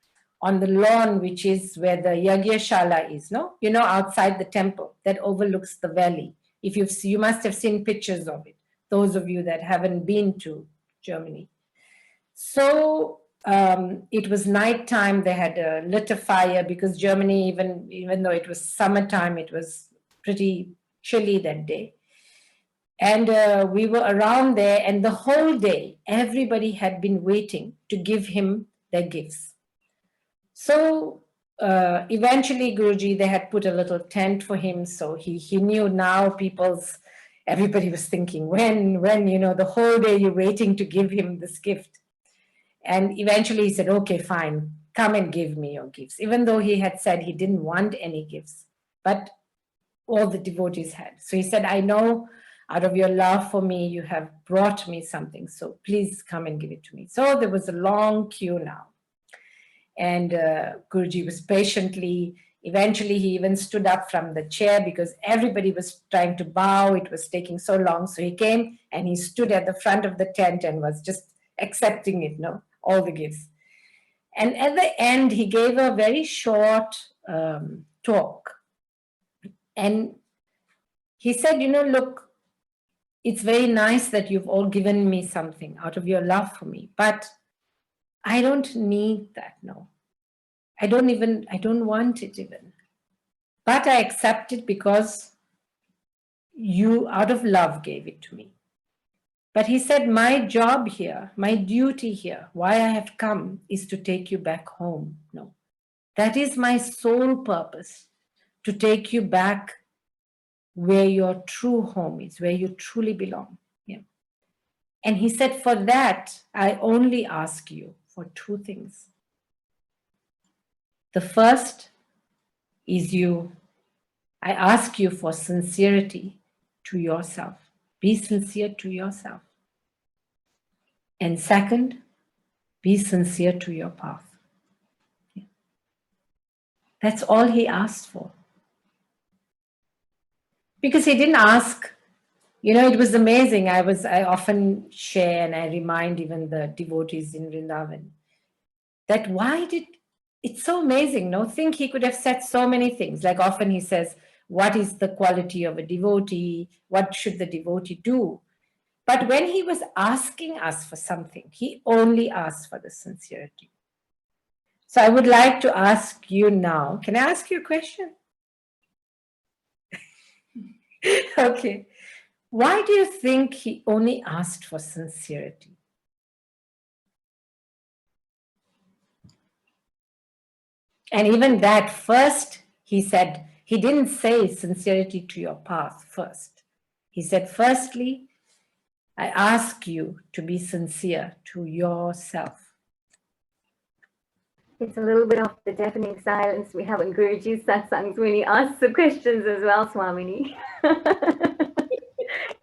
on the lawn, which is where the Yagyashala is, outside the temple that overlooks the valley. If you must have seen pictures of it, those of you that haven't been to Germany. So it was nighttime. They had lit a fire, because Germany, even though it was summertime, it was pretty chilly that day. And we were around there, and the whole day, everybody had been waiting to give him their gifts. So eventually, Guruji, they had put a little tent for him. So he knew now everybody was thinking, when, the whole day you're waiting to give him this gift. And eventually he said, okay, fine, come and give me your gifts. Even though he had said he didn't want any gifts, but all the devotees had. So he said, I know out of your love for me, you have brought me something. So please come and give it to me. So there was a long queue now. And Guruji was eventually he even stood up from the chair, because everybody was trying to bow. It was taking so long. So he came and he stood at the front of the tent and was just accepting it, all the gifts. And at the end, he gave a very short talk. And he said, look, it's very nice that you've all given me something out of your love for me, but I don't need that, no. I don't want it even. But I accept it because you, out of love, gave it to me. But he said, my job here, my duty here, why I have come is to take you back home. No, that is my sole purpose, to take you back where your true home is, where you truly belong. Yeah. And he said, for that, I only ask you for two things. The first is I ask you for sincerity to yourself. Be sincere to yourself. And second, be sincere to your path. Yeah. That's all he asked for. Because he didn't ask, it was amazing. I often share and I remind even the devotees in Vrindavan that it's so amazing. No, think he could have said so many things. Like often he says, what is the quality of a devotee? What should the devotee do? But when he was asking us for something, he only asked for the sincerity. So I would like to ask you now, can I ask you a question? Okay. Why do you think he only asked for sincerity? And even that first, he said, he didn't say sincerity to your path first. He said, firstly, I ask you to be sincere to yourself. It's a little bit of the deafening silence we have in Guruji's satsangs when he asks the questions as well, Swamini.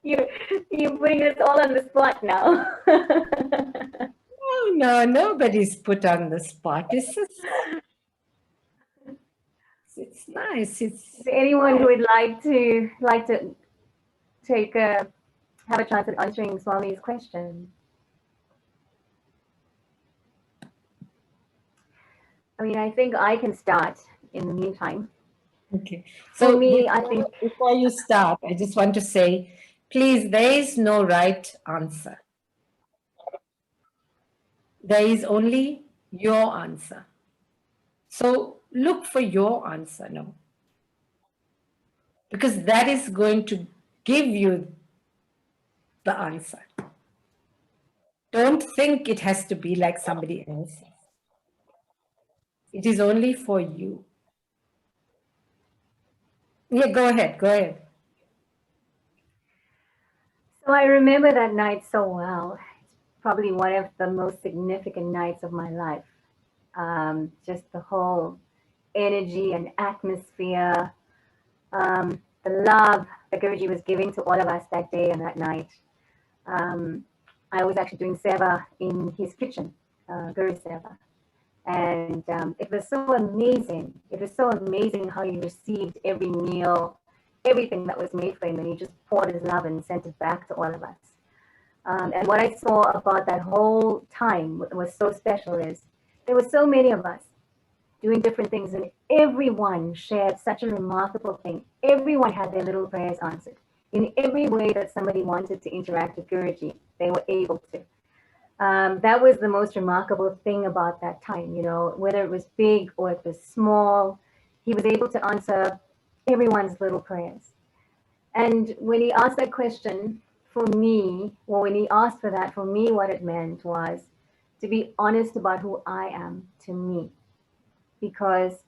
You're putting us all on the spot now. Oh, no, nobody's put on the spot. It's nice. Is there anyone who would like to have a chance at answering Swami's question? I mean, I think I can start in the meantime. Okay. So for me, I think before you start, I just want to say, please, there is no right answer. There is only your answer. So look for your answer, no? Because that is going to give you the answer. Don't think it has to be like somebody else. It is only for you. Yeah, go ahead. So I remember that night so well. It's probably one of the most significant nights of my life. Just the whole energy and atmosphere, the love that Guruji was giving to all of us that day and that night. I was actually doing seva in his kitchen, Guru seva. And it was so amazing. It was so amazing how he received every meal, everything that was made for him, and he just poured his love and sent it back to all of us. And what I saw about that whole time was so special is there were so many of us doing different things, and everyone shared such a remarkable thing. Everyone had their little prayers answered. In every way that somebody wanted to interact with Guruji, they were able to. That was the most remarkable thing about that time, whether it was big or it was small, he was able to answer everyone's little prayers. And when he asked that question, for me, or when he asked for that, for me, what it meant was to be honest about who I am to me. Because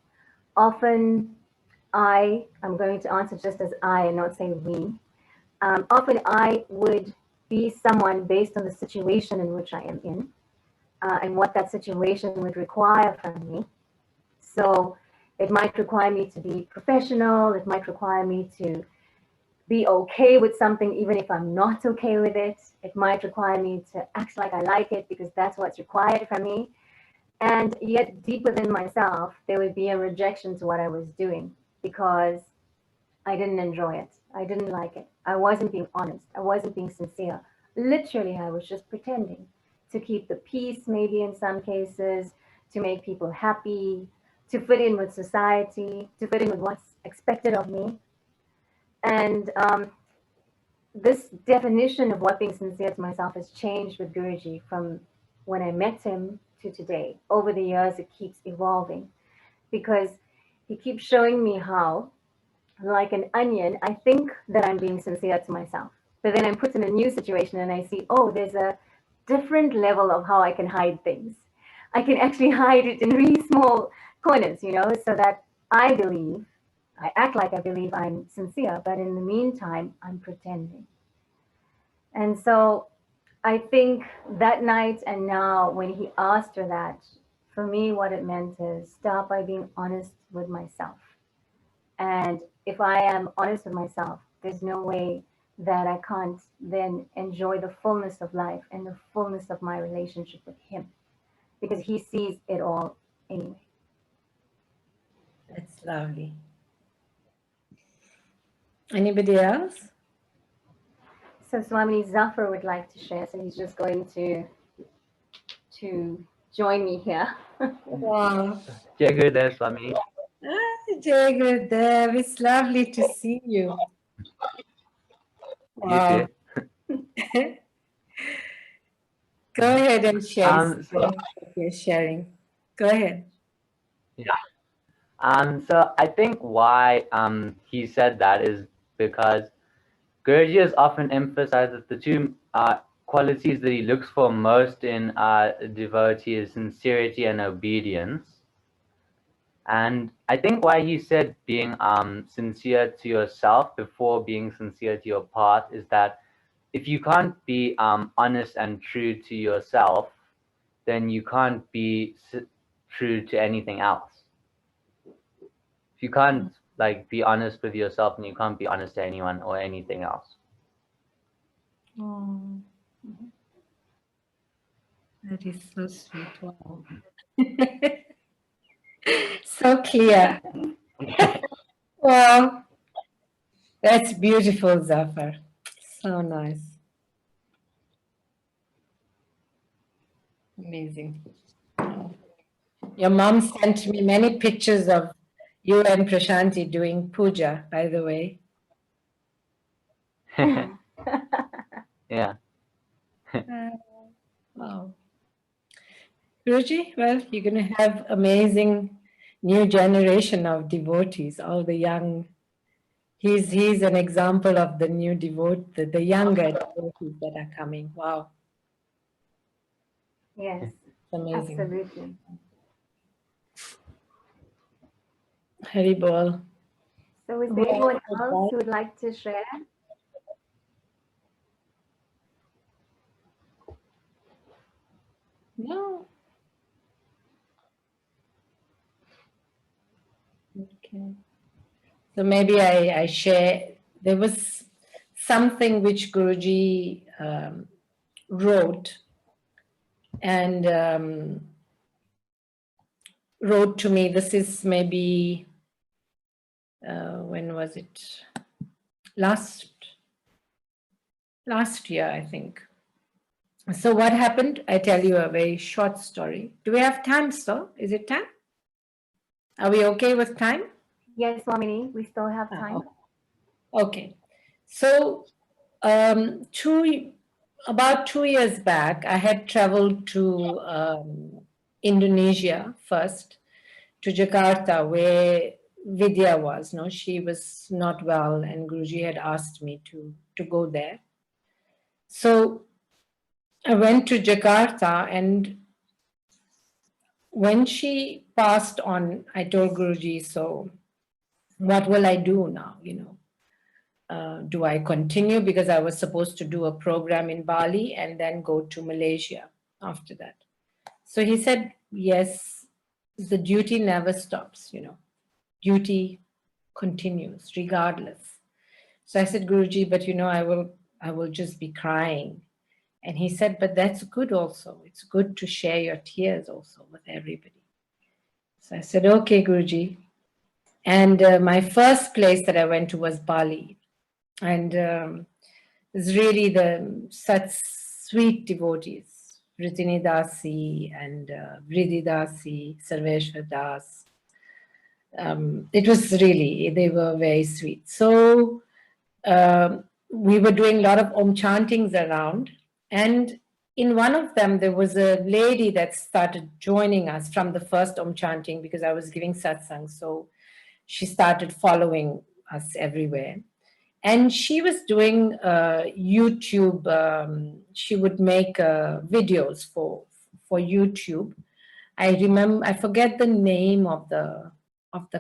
often I'm going to answer just as I and not say we. Often I would be someone based on the situation in which I am in and what that situation would require from me. So it might require me to be professional. It might require me to be okay with something, even if I'm not okay with it. It might require me to act like I like it because that's what's required from me. And yet deep within myself, there would be a rejection to what I was doing because I didn't enjoy it. I didn't like it. I wasn't being honest. I wasn't being sincere. Literally, I was just pretending to keep the peace, maybe in some cases, to make people happy, to fit in with society, to fit in with what's expected of me. And this definition of what being sincere to myself has changed with Guruji from when I met him to today. Over the years, it keeps evolving because he keeps showing me how, like an onion, I think that I'm being sincere to myself. But then I'm put in a new situation and I see, oh, there's a different level of how I can hide things. I can actually hide it in really small corners, so that I act like I believe I'm sincere, but in the meantime, I'm pretending. And so I think that night and now, when he asked her that, for me, what it meant is start by being honest with myself. And if I am honest with myself, there's no way that I can't then enjoy the fullness of life and the fullness of my relationship with him, because he sees it all anyway. That's lovely. Anybody else? So Swamini Zafar would like to share, so he's just going to join me here. Wow. Jai Gurudev, Swami. Jai Gurudev, it's lovely to see you. Wow. You Go ahead and share too. what you're sharing. Go ahead. Yeah. So I think why he said that is because Guruji has often emphasized that the two qualities that he looks for most in a devotee is sincerity and obedience. And I think why he said being sincere to yourself before being sincere to your path is that if you can't be honest and true to yourself, then you can't be true to anything else. If you can't be honest with yourself, then you can't be honest to anyone or anything else. Oh, that is so sweet. Wow. So clear. Wow. That's beautiful, Zafar. So nice. Amazing. Your mom sent me many pictures of you and Prashanti doing puja, by the way. Yeah. Wow. Guruji, well, you're going to have amazing new generation of devotees, all the young. He's an example of the new the younger devotees that are coming. Wow. Yes, It's amazing. absolutely. Hari Bol. So is there anyone else who would like to share? No. Okay. So maybe I share, there was something which Guruji wrote and wrote to me. This is maybe, when was it? Last year, I think. So what happened? I tell you a very short story. Do we have time still? Is it time? Are we okay with time? Yes, Swamini, we still have time. Okay. So about 2 years back, I had traveled to Indonesia first, to Jakarta, where Vidya was. No, she was not well, and Guruji had asked me to go there. So I went to Jakarta, and when she passed on, I told Guruji, so what will I do now, do I continue? Because I was supposed to do a program in Bali and then go to Malaysia after that. So he said, yes, the duty never stops, duty continues regardless. So I said, Guruji, but I will just be crying. And he said, but that's good also. It's good to share your tears also with everybody. So I said, okay, Guruji. And my first place that I went to was Bali. And it's really such sweet devotees, Ritini Dasi and Vriddhi Dasi, Sarveshwar Das. It was really, they were very sweet. So we were doing a lot of Om chantings around. And in one of them, there was a lady that started joining us from the first Om chanting because I was giving satsang. So she started following us everywhere. And she was doing YouTube. She would make videos for YouTube. I forget the name of the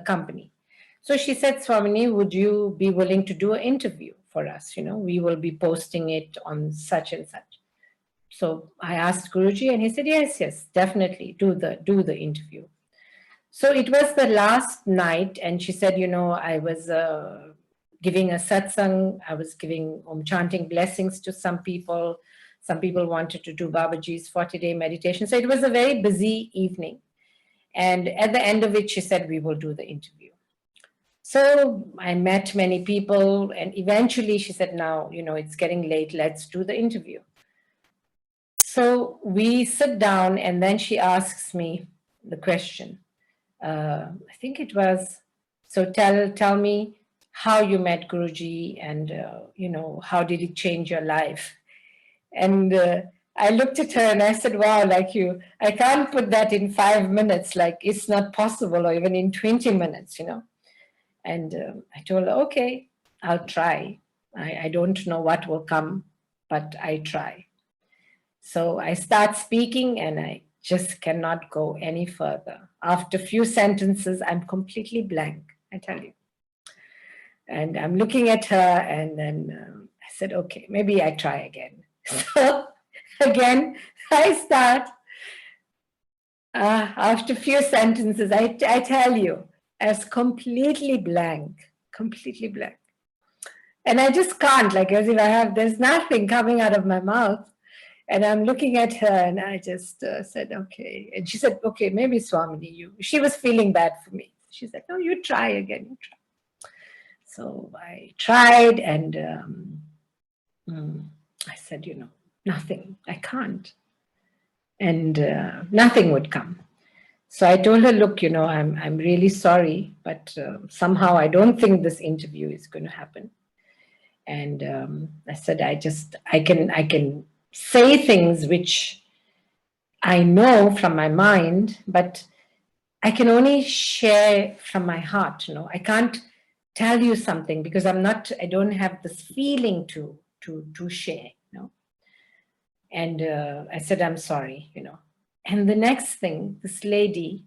company. So she said, Swamini, would you be willing to do an interview for us? You know, we will be posting it on such and such. So I asked Guruji, and he said, yes, definitely do the interview. So it was the last night, and she said, you know, I was giving a satsang, I was giving chanting blessings to some people. Some people wanted to do Babaji's 40-day meditation. So it was a very busy evening. And at the end of it, she said, we will do the interview. So I met many people, and eventually she said, now, you know, it's getting late, let's do the interview. So we sit down, and then she asks me the question. I think it was, so tell me how you met Guruji, and, you know, how did it change your life? And I looked at her and I said, wow, I can't put that in 5 minutes, like it's not possible, or even in 20 minutes, you know. And I told her, okay, I'll try. I don't know what will come, but I try. So I start speaking and I just cannot go any further. After a few sentences, I'm completely blank, I tell you. And I'm looking at her, and then I said, okay, maybe I try again. So again, I start. After a few sentences, I tell you, I was completely blank. And I just can't, like as if there's nothing coming out of my mouth. And I'm looking at her, and I just said, okay. And she said, okay, maybe Swamini, she was feeling bad for me. She said, no, you try again, you try. So I tried, and I said, you know, nothing, I can't. And nothing would come. So I told her, look, you know, I'm really sorry, but somehow I don't think this interview is going to happen. And I said, I can say things which I know from my mind, but I can only share from my heart. You know, I can't tell you something because I don't have this feeling to share. You know, and I said, I'm sorry. You know, and the next thing, this lady,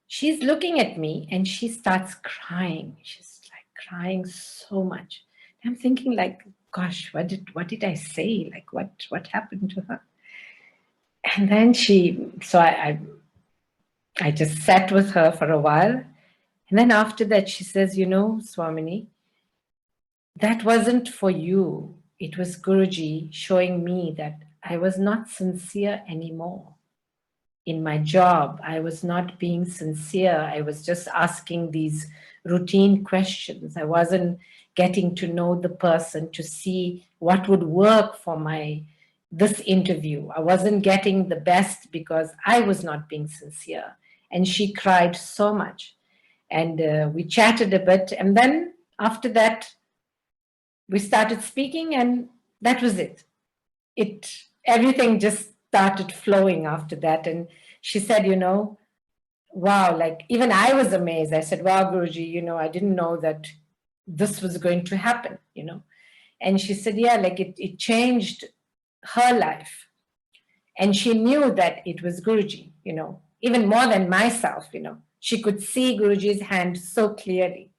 she's looking at me and she starts crying. She's like crying so much. I'm thinking, like, gosh, what did I say? Like, what happened to her? And then I just sat with her for a while. And then after that, she says, you know, Swamini, that wasn't for you. It was Guruji showing me that I was not sincere anymore. In my job, I was not being sincere. I was just asking these routine questions. I wasn't getting to know the person to see what would work for this interview. I wasn't getting the best because I was not being sincere. And she cried so much. And we chatted a bit. And then after that, we started speaking, and that was it. Everything just started flowing after that. And she said, you know, wow, like even I was amazed. I said, wow, Guruji, you know, I didn't know that this was going to happen, you know. And she said, yeah, like it changed her life. And she knew that it was Guruji, you know, even more than myself, you know. She could see Guruji's hand so clearly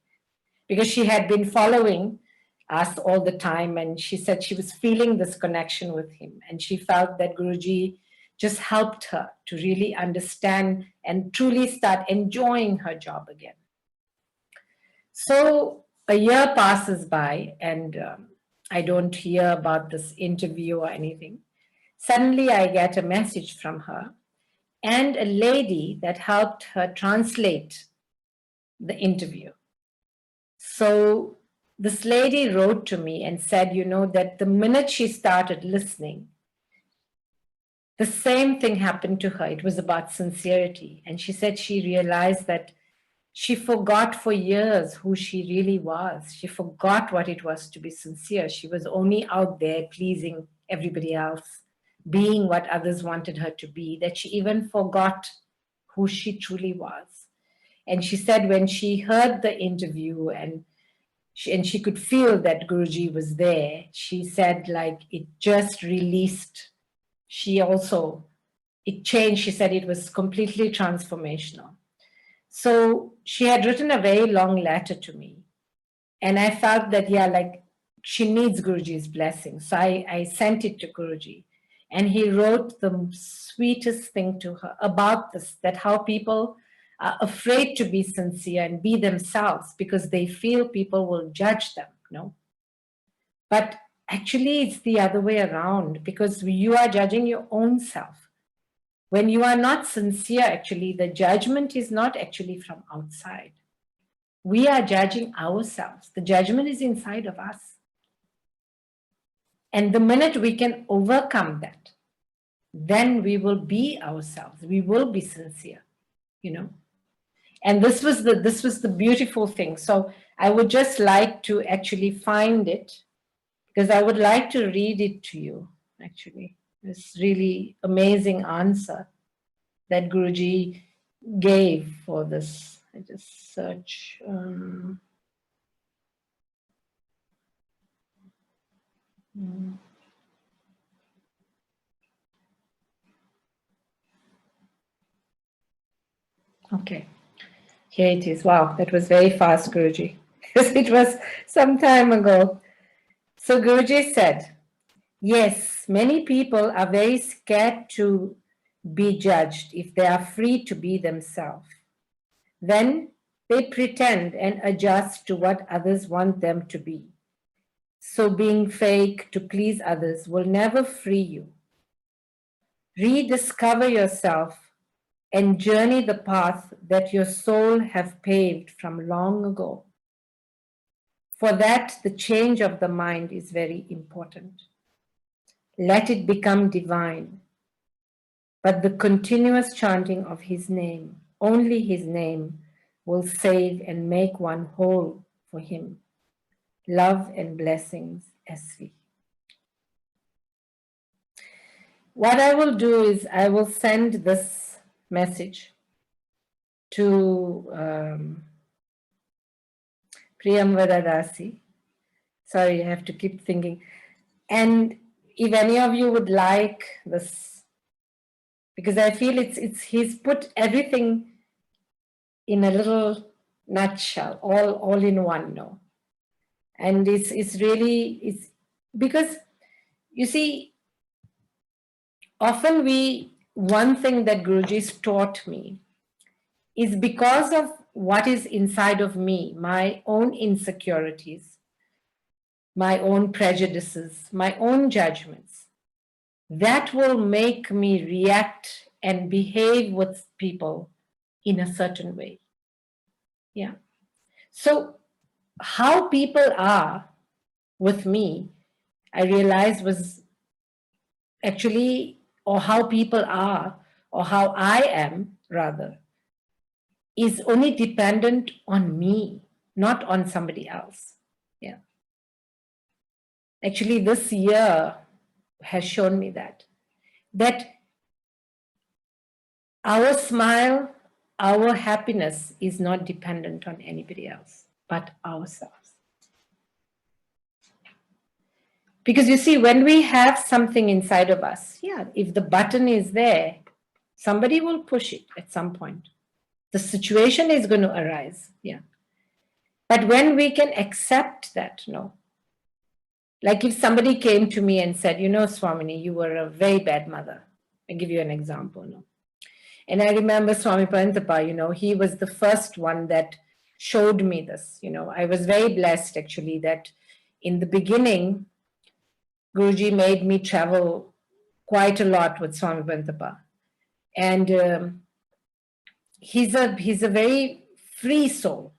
because she had been following us all the time. And she said she was feeling this connection with him. And she felt that Guruji just helped her to really understand and truly start enjoying her job again. So a year passes by, and I don't hear about this interview or anything. Suddenly I get a message from her and a lady that helped her translate the interview. So this lady wrote to me and said, you know, that the minute she started listening, the same thing happened to her. It was about sincerity. And she said she realized that She forgot for years who she really was. She forgot what it was to be sincere. She was only out there pleasing everybody else, being what others wanted her to be, that she even forgot who she truly was. And she said when she heard the interview and she could feel that Guruji was there, she said like it just released. It changed. She said it was completely transformational. So she had written a very long letter to me. And I felt that, yeah, like she needs Guruji's blessing. So I sent it to Guruji. And he wrote the sweetest thing to her about this, that how people are afraid to be sincere and be themselves because they feel people will judge them, But actually it's the other way around, because you are judging your own self. When you are not sincere, actually, the judgment is not actually from outside. We are judging ourselves. The judgment is inside of us. And the minute we can overcome that, then we will be ourselves. We will be sincere, And this was the beautiful thing. So I would just like to actually find it, because I would like to read it to you, actually. This really amazing answer that Guruji gave for this. I just search. Okay, here it is. Wow, that was very fast, Guruji. It was some time ago. So Guruji said, yes, many people are very scared to be judged if they are free to be themselves. Then they pretend and adjust to what others want them to be. So being fake to please others will never free you. Rediscover yourself and journey the path that your soul have paved from long ago. For that, the change of the mind is very important. Let it become divine. But the continuous chanting of his name, only his name, will save and make one whole for him. Love and blessings, SV. What I will do is I will send this message to Priyamvada. Sorry, I have to keep thinking. And if any of you would like this, because I feel he's put everything in a little nutshell, all in one, And it's really because you see, often one thing that Guruji's taught me is because of what is inside of me, my own insecurities, my own prejudices, my own judgments, that will make me react and behave with people in a certain way. Yeah. So how people are with me, I realized was actually, or how people are, or how I am rather, is only dependent on me, not on somebody else. Yeah. Actually, this year has shown me that our smile, our happiness is not dependent on anybody else but ourselves. Because you see, when we have something inside of us, yeah, if the button is there, somebody will push it at some point. The situation is going to arise, yeah. But when we can accept that, like if somebody came to me and said, Swamini, you were a very bad mother. I'll give you an example, And I remember Swami Parantapa, he was the first one that showed me this, I was very blessed actually that in the beginning, Guruji made me travel quite a lot with Swami Parantapa. And he's a very free soul,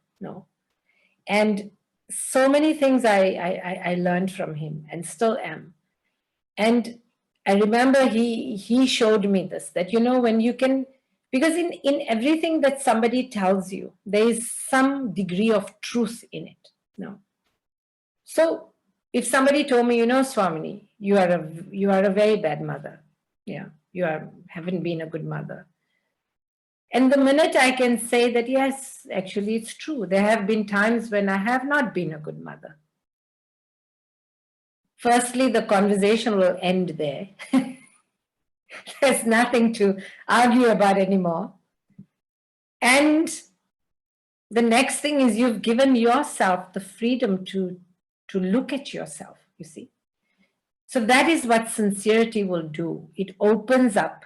And so many things I learned from him and still am. And I remember he showed me this, that, when you can, Because in everything that somebody tells you, there is some degree of truth in it. No. So if somebody told me, Swamini, you are a very bad mother. Yeah, haven't been a good mother. And the minute I can say that, yes, actually it's true. There have been times when I have not been a good mother. Firstly, the conversation will end there. There's nothing to argue about anymore. And the next thing is you've given yourself the freedom to look at yourself, you see. So that is what sincerity will do. It opens up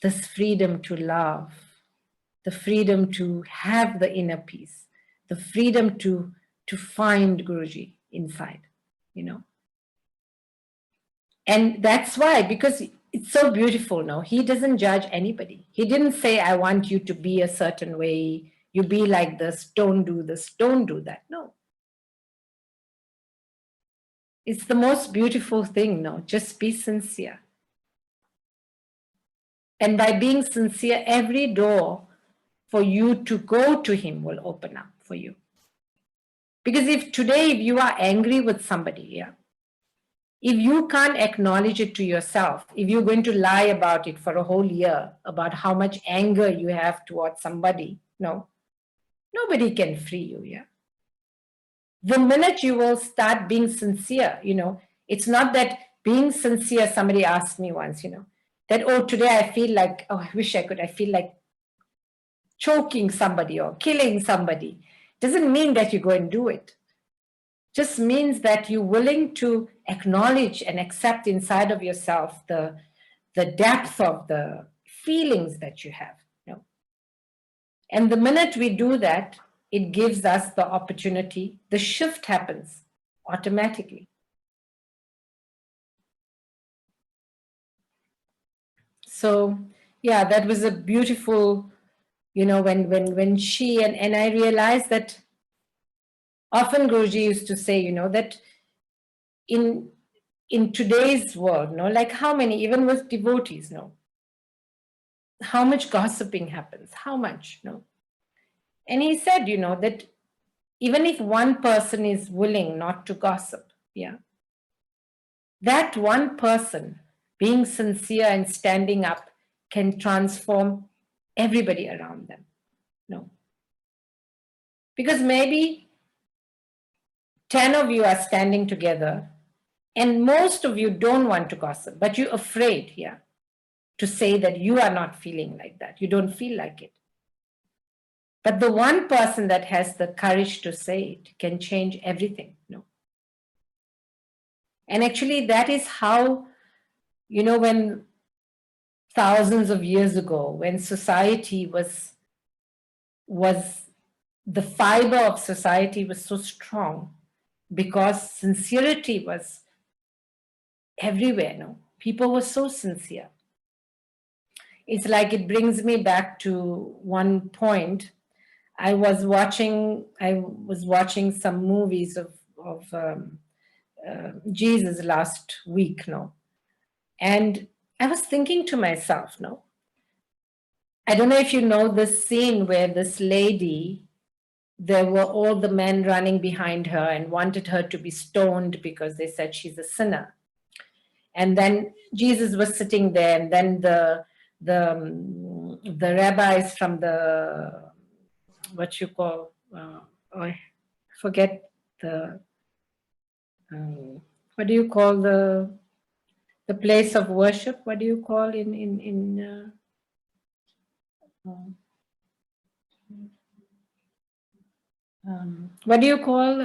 this freedom to love, the freedom to have the inner peace, the freedom to find Guruji inside, And that's why, because it's so beautiful, no? He doesn't judge anybody. He didn't say, I want you to be a certain way, you be like this, don't do that. No. It's the most beautiful thing, no? Just be sincere. And by being sincere, every door for you to go to him will open up for you. Because if you are angry with somebody, if you can't acknowledge it to yourself, if you're going to lie about it for a whole year, about how much anger you have towards somebody, no, nobody can free you, The minute you will start being sincere, it's not that being sincere, somebody asked me once, that, oh, today I feel like, oh, I wish I could, I feel like choking somebody or killing somebody. Doesn't mean that you go and do it. Just means that you're willing to acknowledge and accept inside of yourself the depth of the feelings that you have. And the minute we do that, it gives us the opportunity, the shift happens automatically. So, yeah, that was a beautiful, when she, and I realized that often Guruji used to say, that in today's world, like how many, even with devotees, how much gossiping happens, how much, And he said, that even if one person is willing not to gossip, that one person being sincere and standing up can transform everybody around them. Because maybe 10 of you are standing together and most of you don't want to gossip, but you're afraid, to say that you are not feeling like that. You don't feel like it. But the one person that has the courage to say it can change everything. And actually that is how, when thousands of years ago, when society was the fiber of society was so strong, because sincerity was everywhere, People were so sincere. It's like it brings me back to one point. I was watching some movies of Jesus last week, and I was thinking to myself, I don't know if you know this scene where this lady, there were all the men running behind her and wanted her to be stoned because they said she's a sinner. And then Jesus was sitting there, and then the rabbis from the, what you call, I forget the, what do you call the place of worship? What do you call what do you call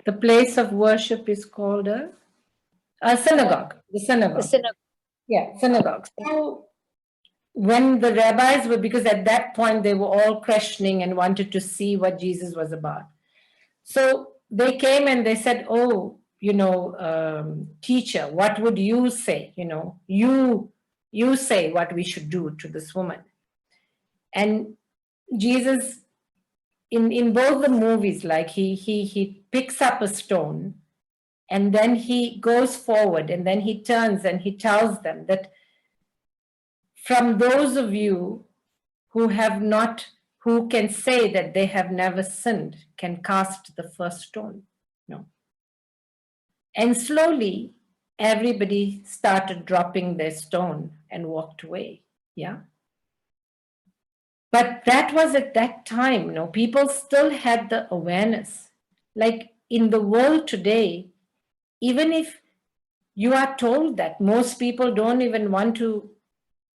the place of worship is called a synagogue. The synagogue. Yeah, synagogue. So when the rabbis were, because at that point they were all questioning and wanted to see what Jesus was about. So they came and they said, oh, teacher, what would you say? You say what we should do to this woman. And Jesus, in both the movies, like he picks up a stone and then he goes forward and then he turns and he tells them that from those of you who can say that they have never sinned, can cast the first stone. No. And slowly, everybody started dropping their stone and walked away. Yeah. But that was at that time, people still had the awareness. Like in the world today, even if you are told that, most people don't even want to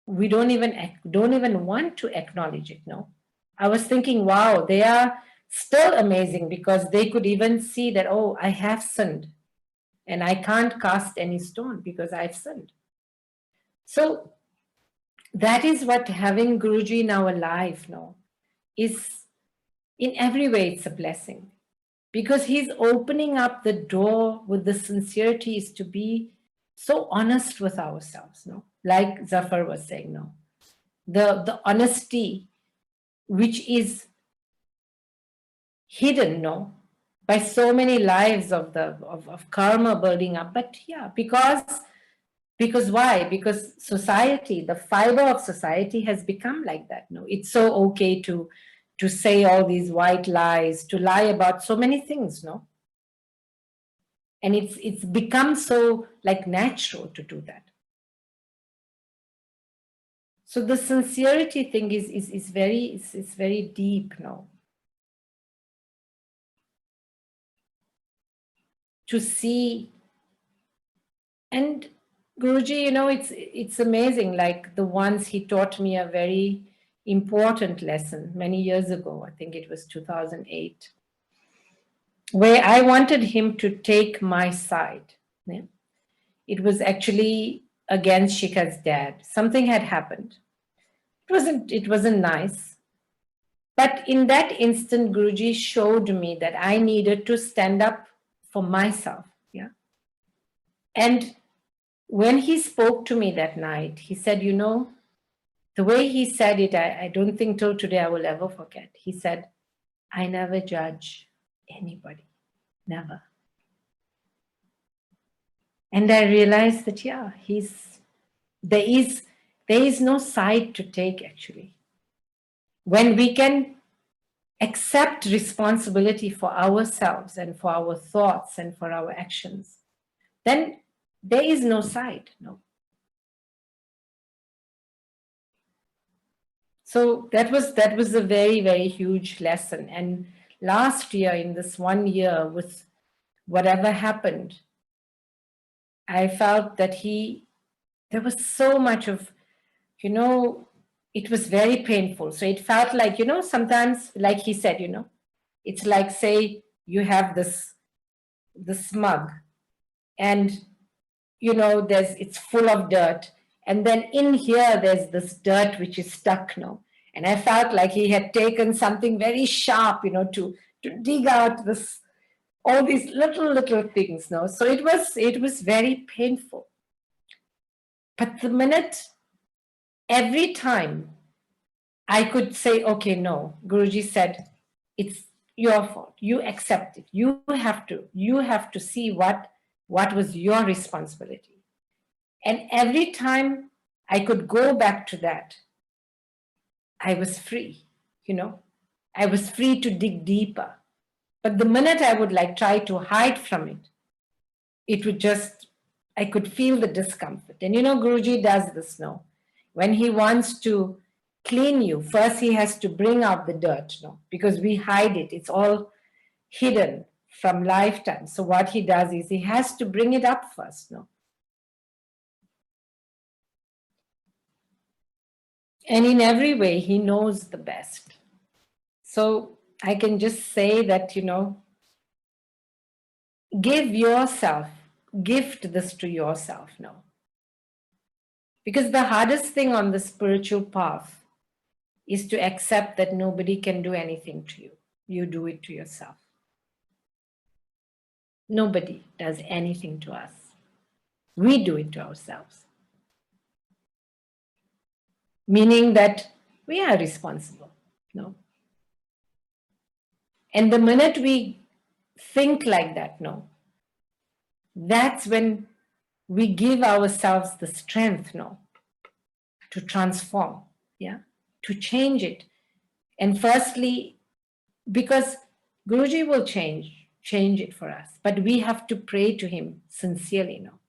want to acknowledge it. No, I was thinking, wow, they are still amazing because they could even see that, oh, I have sinned and I can't cast any stone because I've sinned. So that is what having Guruji in our life is. In every way, it's a blessing because he's opening up the door with the sincerity is to be so honest with ourselves. Like Zafar was saying, the honesty which is hidden, by so many lives of karma building up. But yeah, because why? Because society, the fiber of society has become like that. It's so okay to say all these white lies, to lie about so many things, and it's become so like natural to do that. So the sincerity thing is very deep now. To see, and Guruji, it's amazing. Like the ones he taught me a very important lesson many years ago. I think it was 2008, where I wanted him to take my side. Yeah? It was actually against Shikha's dad. Something had happened. It wasn't nice. But in that instant, Guruji showed me that I needed to stand up for myself. Yeah. And when he spoke to me that night, he said, the way he said it, I don't think till today I will ever forget. He said, I never judge anybody. Never. And I realized that, yeah, there is no side to take actually. When we can accept responsibility for ourselves and for our thoughts and for our actions, then there is no side, So that was a very, very huge lesson. And last year, in this 1 year, with whatever happened, I felt that there was so much of, it was very painful. So it felt like, sometimes, like he said, it's like, say, you have this mug and, it's full of dirt. And then in here, there's this dirt which is stuck now. And I felt like he had taken something very sharp, to dig out all these little things now. So it was very painful. But the minute, every time I could say, okay, no, Guruji said, it's your fault. You accept it. You have to see what was your responsibility. And every time I could go back to that, I was free, I was free to dig deeper. But the minute I would try to hide from it, it would I could feel the discomfort. And Guruji does this now. When he wants to clean you, first he has to bring out the dirt, because we hide it. It's all hidden from lifetime. So what he does is he has to bring it up first, And in every way, he knows the best. So I can just say that, give yourself, gift this to yourself now. Because the hardest thing on the spiritual path is to accept that nobody can do anything to you. You do it to yourself. Nobody does anything to us. We do it to ourselves. Meaning that we are responsible. And the minute we think like that, that's when we give ourselves the strength, to transform, yeah, to change it. And firstly, because Guruji will change it for us, but we have to pray to him sincerely now.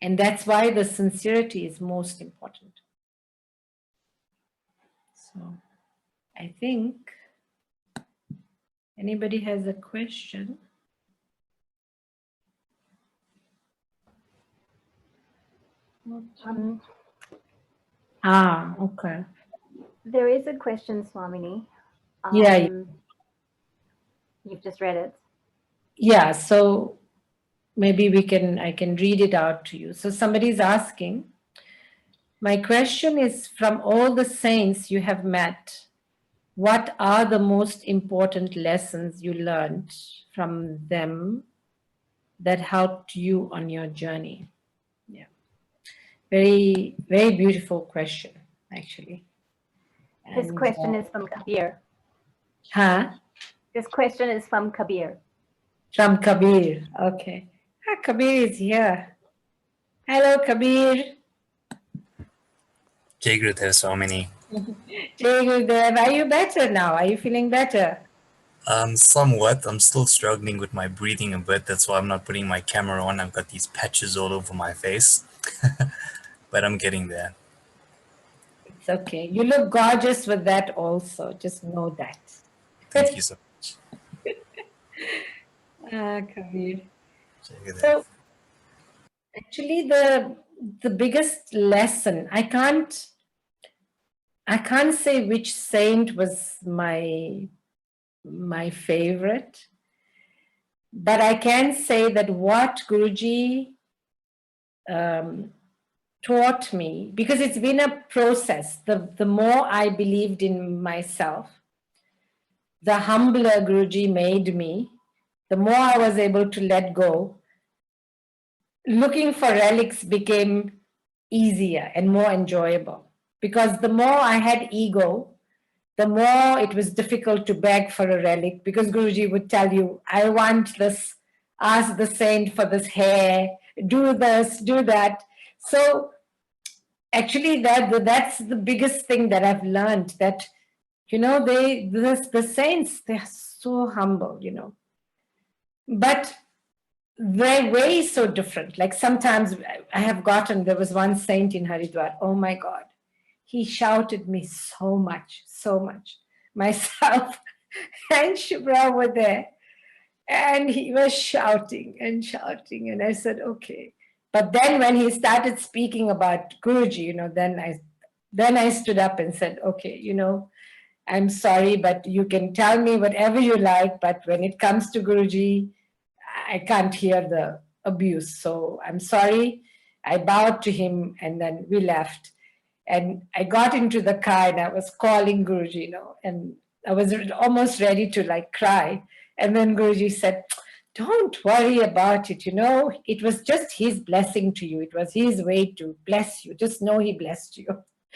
And that's why the sincerity is most important. So I think anybody has a question? Okay. There is a question, Swamini. Yeah. You've just read it. Yeah, so maybe I can read it out to you. So somebody's asking, my question is, from all the saints you have met, what are the most important lessons you learned from them that helped you on your journey? Yeah. Very, very beautiful question, actually. This question is from Kabir. Huh? This question is from Kabir. From Kabir, okay. Kabir is here. Hello, Kabir. Jai Gurudev Swamini. Jai Gurudev, are you better now? Are you feeling better? Somewhat. I'm still struggling with my breathing a bit. That's why I'm not putting my camera on. I've got these patches all over my face. But I'm getting there. It's okay. You look gorgeous with that also. Just know that. Thank you so much. Kabir. So, actually, the biggest lesson, I can't say which saint was my favorite, but I can say that what Guruji taught me, because it's been a process, the more I believed in myself, the humbler Guruji made me, the more I was able to let go. Looking for relics became easier and more enjoyable, because the more I had ego, the more it was difficult to beg for a relic, because Guruji would tell you, I want this, ask the saint for this hair, do this, do that. So actually that's the biggest thing that I've learned, that, you know, the saints, they're so humble, you know. But their way is so different. Like sometimes I have gotten, there was one saint in Haridwar, oh my God, he shouted me so much. Myself and Shubra were there, and he was shouting, and I said, okay. But then when he started speaking about Guruji, you know, then I stood up and said, okay, you know, I'm sorry, but you can tell me whatever you like, but when it comes to Guruji, I can't hear the abuse. So I'm sorry. I bowed to him, and then we left. And I got into the car and I was calling Guruji, you know, and I was almost ready to like cry. And then Guruji said, don't worry about it, you know, it was just his blessing to you. It was his way to bless you. Just know he blessed you.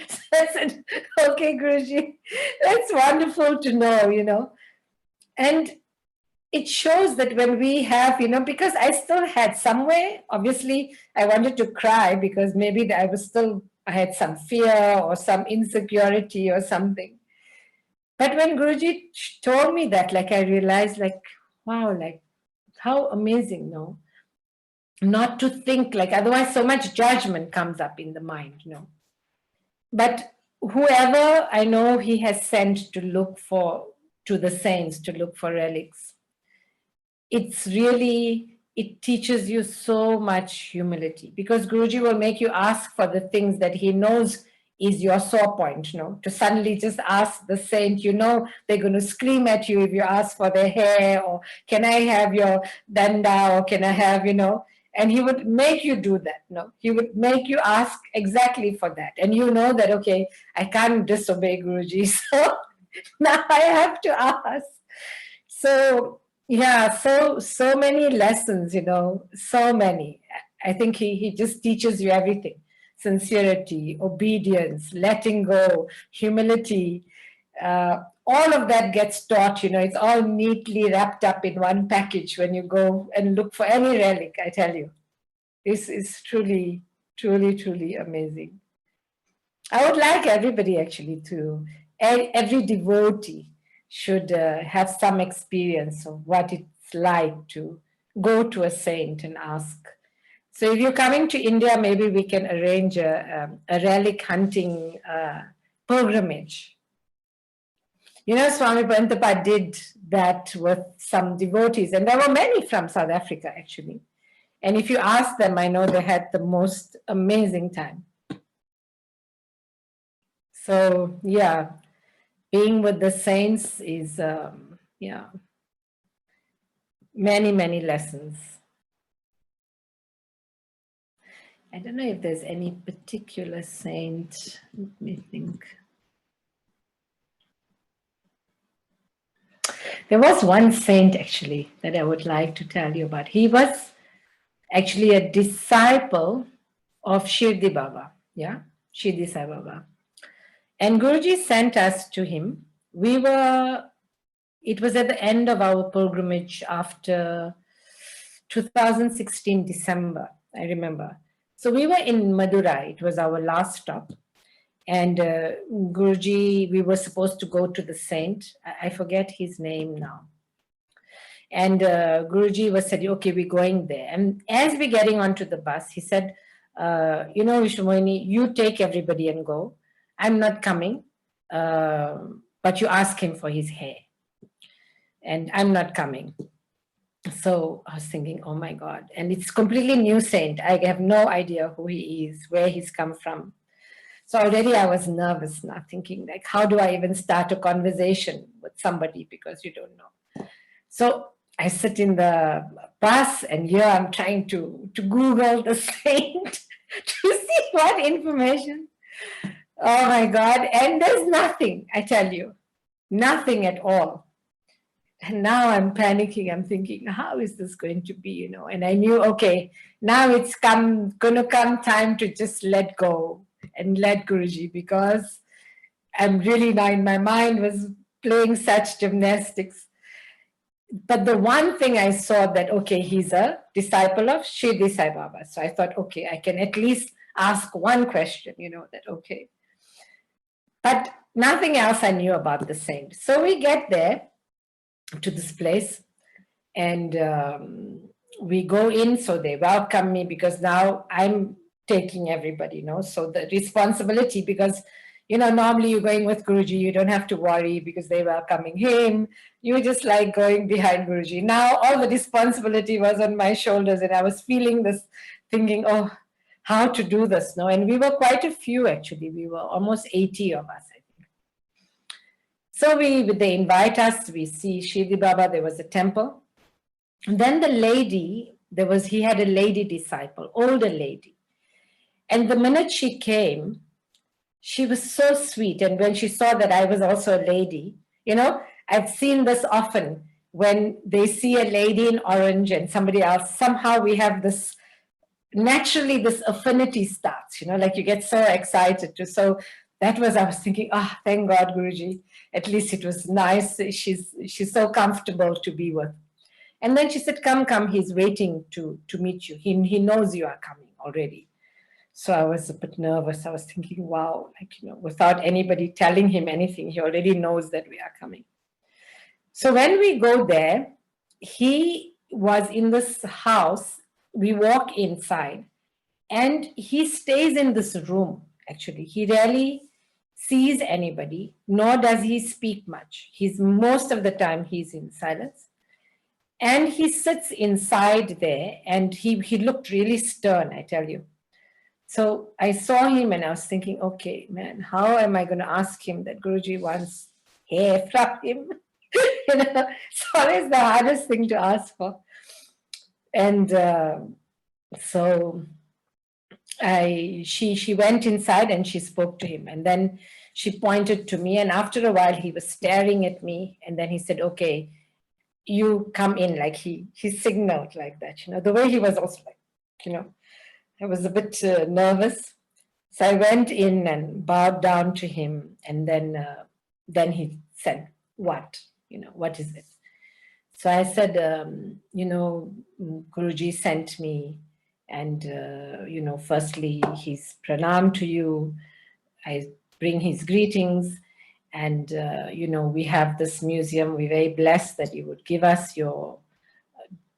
So I said, okay, Guruji, that's wonderful to know, you know. And it shows that when we have, you know, because I still had somewhere, obviously I wanted to cry because maybe I had some fear or some insecurity or something. But when Guruji told me that, like, I realized, like, wow, like, how amazing, no? Not to think, like, otherwise so much judgment comes up in the mind, you know. But whoever I know he has sent to the saints to look for relics, it teaches you so much humility, because Guruji will make you ask for the things that he knows is your sore point, you know, to suddenly just ask the saint, you know, they're going to scream at you if you ask for their hair, or can I have your danda, or can I have, you know, and he would make you do that, no? He would make you ask exactly for that. And you know that, okay, I can't disobey Guruji, so now I have to ask. So, yeah, so many lessons, you know, so many. I think he just teaches you everything. Sincerity, obedience, letting go, humility, all of that gets taught, you know, it's all neatly wrapped up in one package when you go and look for any relic, I tell you. This is truly, truly, truly amazing. I would like everybody actually to, every devotee should have some experience of what it's like to go to a saint and ask. So if you're coming to India, maybe we can arrange a relic hunting pilgrimage. You know, Swami Pantapa did that with some devotees, and there were many from South Africa actually. And if you ask them, I know they had the most amazing time. So yeah, being with the saints is, yeah, many, many lessons. I don't know if there's any particular saint. Let me think. There was one saint actually that I would like to tell you about. He was actually a disciple of Shirdi Baba, yeah, Shirdi Sai Baba. And Guruji sent us to him. It was at the end of our pilgrimage after 2016 December, I remember. So we were in Madurai, it was our last stop. And Guruji, we were supposed to go to the saint. I forget his name now. And Guruji was said, okay, we're going there. And as we're getting onto the bus, he said, you know, VishwaMohini, you take everybody and go. I'm not coming, but you ask him for his hair. And I'm not coming. So I was thinking, oh my God. And it's completely new saint. I have no idea who he is, where he's come from. So already I was nervous now, thinking like, how do I even start a conversation with somebody because you don't know. So I sit in the bus and here I'm trying to Google the saint to see what information. Oh my God. And there's nothing, I tell you, nothing at all. And now I'm panicking. I'm thinking, how is this going to be, you know? And I knew, okay, now it's going to come time to just let go and let Guruji, because I'm really now in my mind was playing such gymnastics. But the one thing I saw that, okay, he's a disciple of Shirdi Sai Baba. So I thought, okay, I can at least ask one question, you know, that, okay. But nothing else I knew about the saint. So we get there to this place and we go in, so they welcome me because now I'm taking everybody, you know, so the responsibility, because, you know, normally you're going with Guruji, you don't have to worry because they're welcoming him. You're just like going behind Guruji. Now all the responsibility was on my shoulders and I was feeling this, thinking, oh, how to do this, no? And we were quite a few actually. We were almost 80 of us, I think. So they invite us, we see Shirdi Baba, there was a temple. And then the lady, he had a lady disciple, older lady. And the minute she came, she was so sweet. And when she saw that I was also a lady, you know, I've seen this often when they see a lady in orange and somebody else, somehow we have this, naturally this affinity starts, you know, like you get so excited to. So that was, I was thinking, oh, thank God, Guruji. At least it was nice. She's so comfortable to be with. And then she said, come, he's waiting to meet you. He knows you are coming already. So I was a bit nervous. I was thinking, wow, like, you know, without anybody telling him anything, he already knows that we are coming. So when we go there, he was in this house. We walk inside and he stays in this room, actually. He rarely sees anybody, nor does he speak much. Most of the time he's in silence. And he sits inside there and he looked really stern, I tell you. So I saw him and I was thinking, okay, man, how am I going to ask him that Guruji wants hair from him? You know, it's always the hardest thing to ask for. And so she went inside and she spoke to him. And then she pointed to me. And after a while, he was staring at me. And then he said, okay, you come in. Like he signaled like that, you know, the way he was also like, you know. I was a bit nervous. So I went in and bowed down to him. And then he said, what? You know, what is it? So I said, you know, Guruji sent me. And, you know, firstly, he's pranam to you. I bring his greetings. And, we have this museum. We're very blessed that you would give us your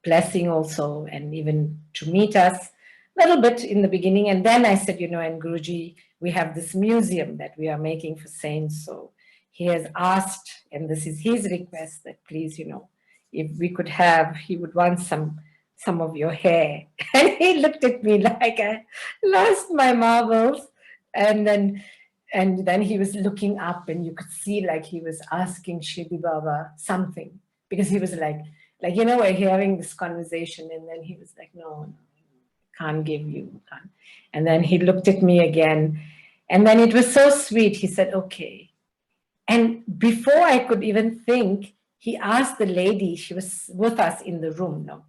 blessing also, and even to meet us a little bit in the beginning. And then I said, and Guruji, we have this museum that we are making for saints. So he has asked, and this is his request, that please, if we could have, he would want some of your hair. And he looked at me like I lost my marbles. And then he was looking up, and you could see like he was asking Shri Baba something, because he was like, we're having this conversation, and then he was like, no, can't give you. Can't. And then he looked at me again, and then it was so sweet. He said, okay. And before I could even think, he asked the lady, she was with us in the room, no?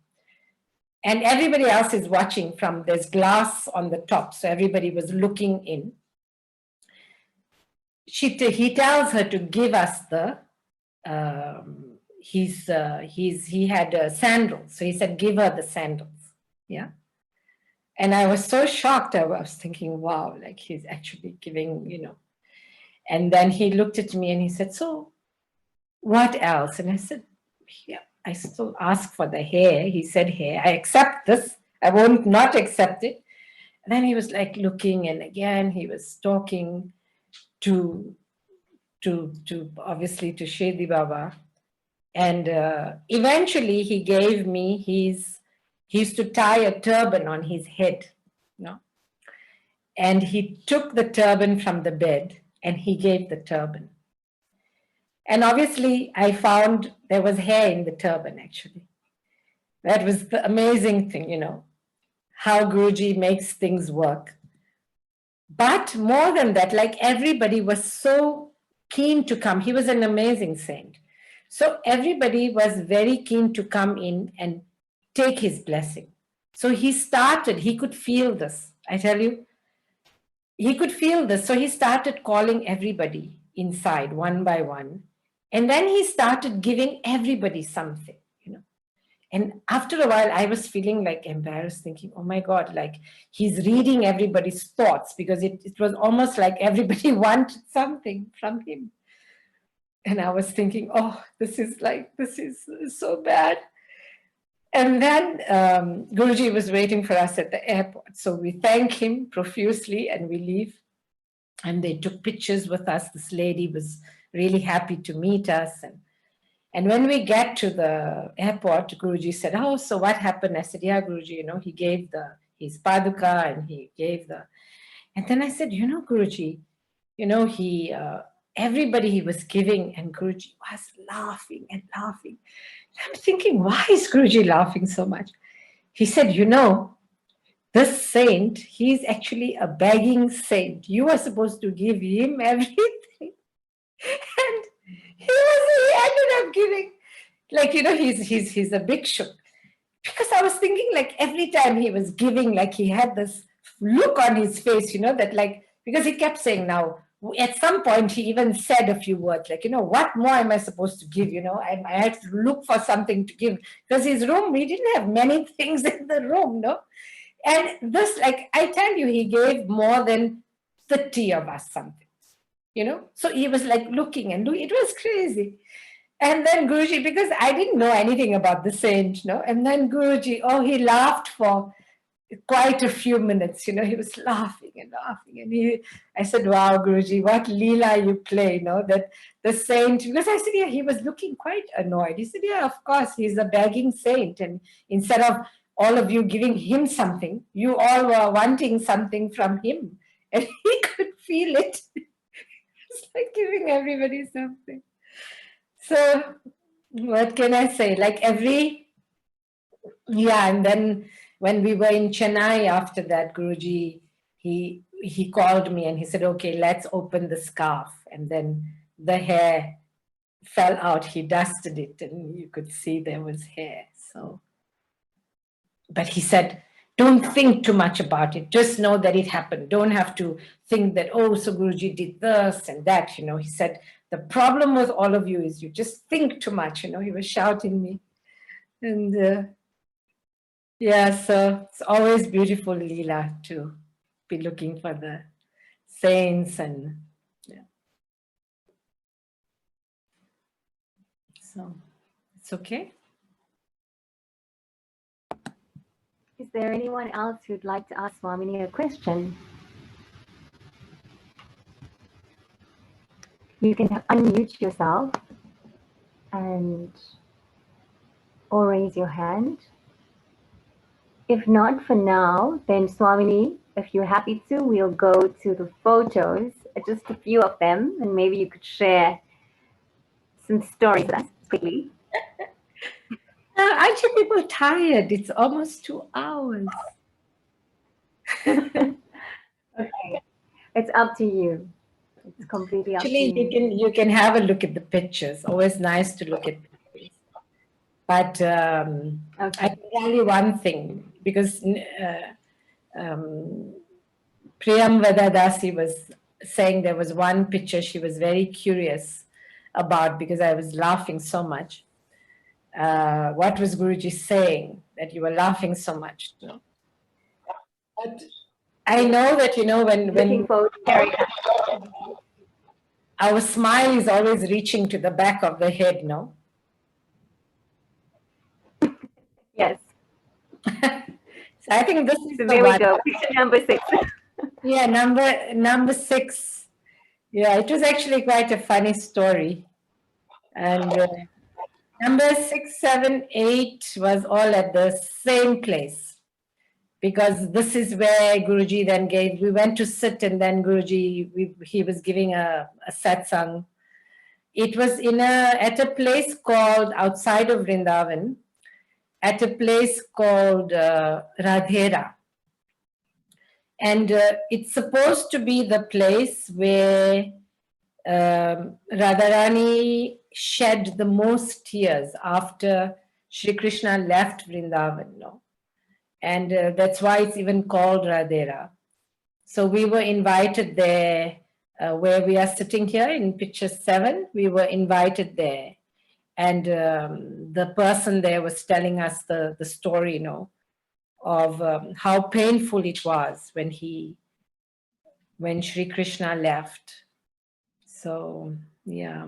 And everybody else is watching from, there's glass on the top, so everybody was looking in. He tells her to give us the, he had sandals. So he said, give her the sandals. Yeah. And I was so shocked. I was thinking, wow, like he's actually giving, And then he looked at me and he said, so what else? And I said, yeah, I still ask for the hair. He said, hair. I accept this. I won't not accept it. And then he was like looking, and again, he was talking to obviously to Shri Baba. And eventually he gave me he used to tie a turban on his head, and he took the turban from the bed and he gave the turban. And obviously I found there was hair in the turban actually. That was the amazing thing, how Guruji makes things work. But more than that, like everybody was so keen to come. He was an amazing saint. So everybody was very keen to come in and take his blessing. So he could feel this. I tell you, he could feel this. So he started calling everybody inside one by one. And then he started giving everybody something, And after a while, I was feeling like embarrassed, thinking, oh my God, like he's reading everybody's thoughts, because it was almost like everybody wanted something from him. And I was thinking, oh, this is so bad. And then Guruji was waiting for us at the airport. So we thank him profusely and we leave. And they took pictures with us. This lady was really happy to meet us. And when we get to the airport, Guruji said, oh, so what happened? I said, yeah, Guruji, he gave his paduka, and he gave and then I said, Guruji, everybody he was giving, and Guruji was laughing and laughing. I'm thinking, why is Guruji laughing so much? He said, this saint, he's actually a begging saint. You are supposed to give him everything. And he ended up giving, he's a bhikshu. Because I was thinking, like, every time he was giving, like, he had this look on his face, that because he kept saying, now, at some point, he even said a few words, like, what more am I supposed to give? I had to look for something to give. Because his room, we didn't have many things in the room, no? And this, like, I tell you, he gave more than 30 of us something. So he was like looking and it was crazy. And then Guruji, because I didn't know anything about the saint, and then Guruji, he laughed for quite a few minutes, he was laughing and laughing. And I said, wow, Guruji, what leela you play, that the saint, because I said, yeah, he was looking quite annoyed. He said, yeah, of course, he's a begging saint. And instead of all of you giving him something, you all were wanting something from him. And he could feel it. It's like giving everybody something. So what can I say? Like and then when we were in Chennai after that, Guruji, he called me and he said, okay, let's open the scarf. And then the hair fell out. He dusted it and you could see there was hair. So, but he said, don't think too much about it. Just know that it happened. Don't have to think that, oh, so Guruji did this and that. He said, the problem with all of you is you just think too much. He was shouting me. And so it's always beautiful, Leela, to be looking for the saints and yeah. So it's okay. Is there anyone else who'd like to ask Swamini a question? You can unmute yourself and or raise your hand. If not for now, then Swamini, if you're happy to, we'll go to the photos, just a few of them, and maybe you could share some stories with us quickly. Actually, we're tired. It's almost 2 hours. Okay, it's up to you. It's completely up to Actually, you. you can have a look at the pictures. Always nice to look at pictures. But I can tell you one thing, because Prem Vadadasi was saying there was one picture she was very curious about because I was laughing so much. What was Guruji saying that you were laughing so much? You know? But I know that, you know, when our smile is always reaching to the back of the head, no? Yes. So I think this is So the there one. we go. Picture number 6. Yeah, number 6. Yeah, it was actually quite a funny story. And number 6, 7, 8 was all at the same place. Because this is where Guruji then gave, we went to sit and then Guruji, he was giving a satsang. It was at a place called, outside of Vrindavan, at a place called Radhera. And it's supposed to be the place where Radharani shed the most tears after Shri Krishna left Vrindavan. No? And that's why it's even called Radhera. So we were invited there, where we are sitting here in picture 7, we were invited there. And the person there was telling us the story, you know, of how painful it was when Shri Krishna left. So, yeah.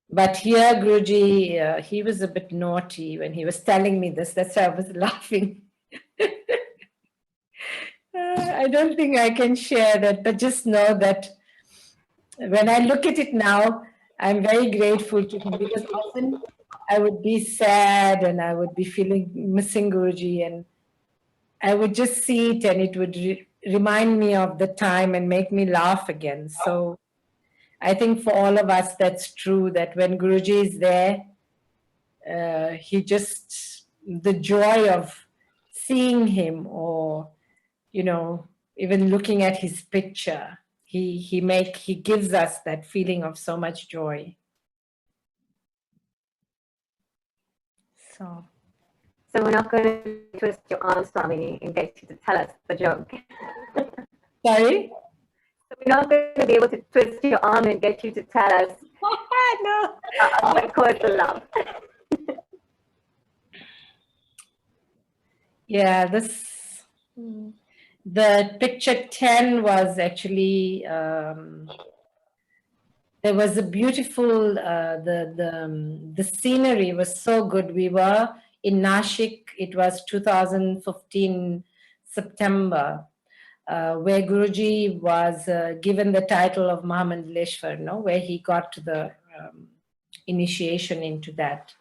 But here, Guruji, he was a bit naughty when he was telling me this. That's why I was laughing. I don't think I can share that, but just know that when I look at it now, I'm very grateful to him, because often I would be sad and I would be missing Guruji, and I would just see it and it would remind me of the time and make me laugh again. So I think for all of us, that's true, that when Guruji is there, the joy of seeing him, or, you know, even looking at his picture, he gives us that feeling of so much joy. So we're not going to twist your arm, Swamini, and get you to tell us the joke. Sorry? So we're not going to be able to twist your arm and get you to tell us No. What caused the love. Yeah, the picture 10 was actually, there was a beautiful, the scenery was so good. We were in Nashik, it was 2015 September, where Guruji was given the title of Mahamandaleshwar, no? Where he got to the initiation into that.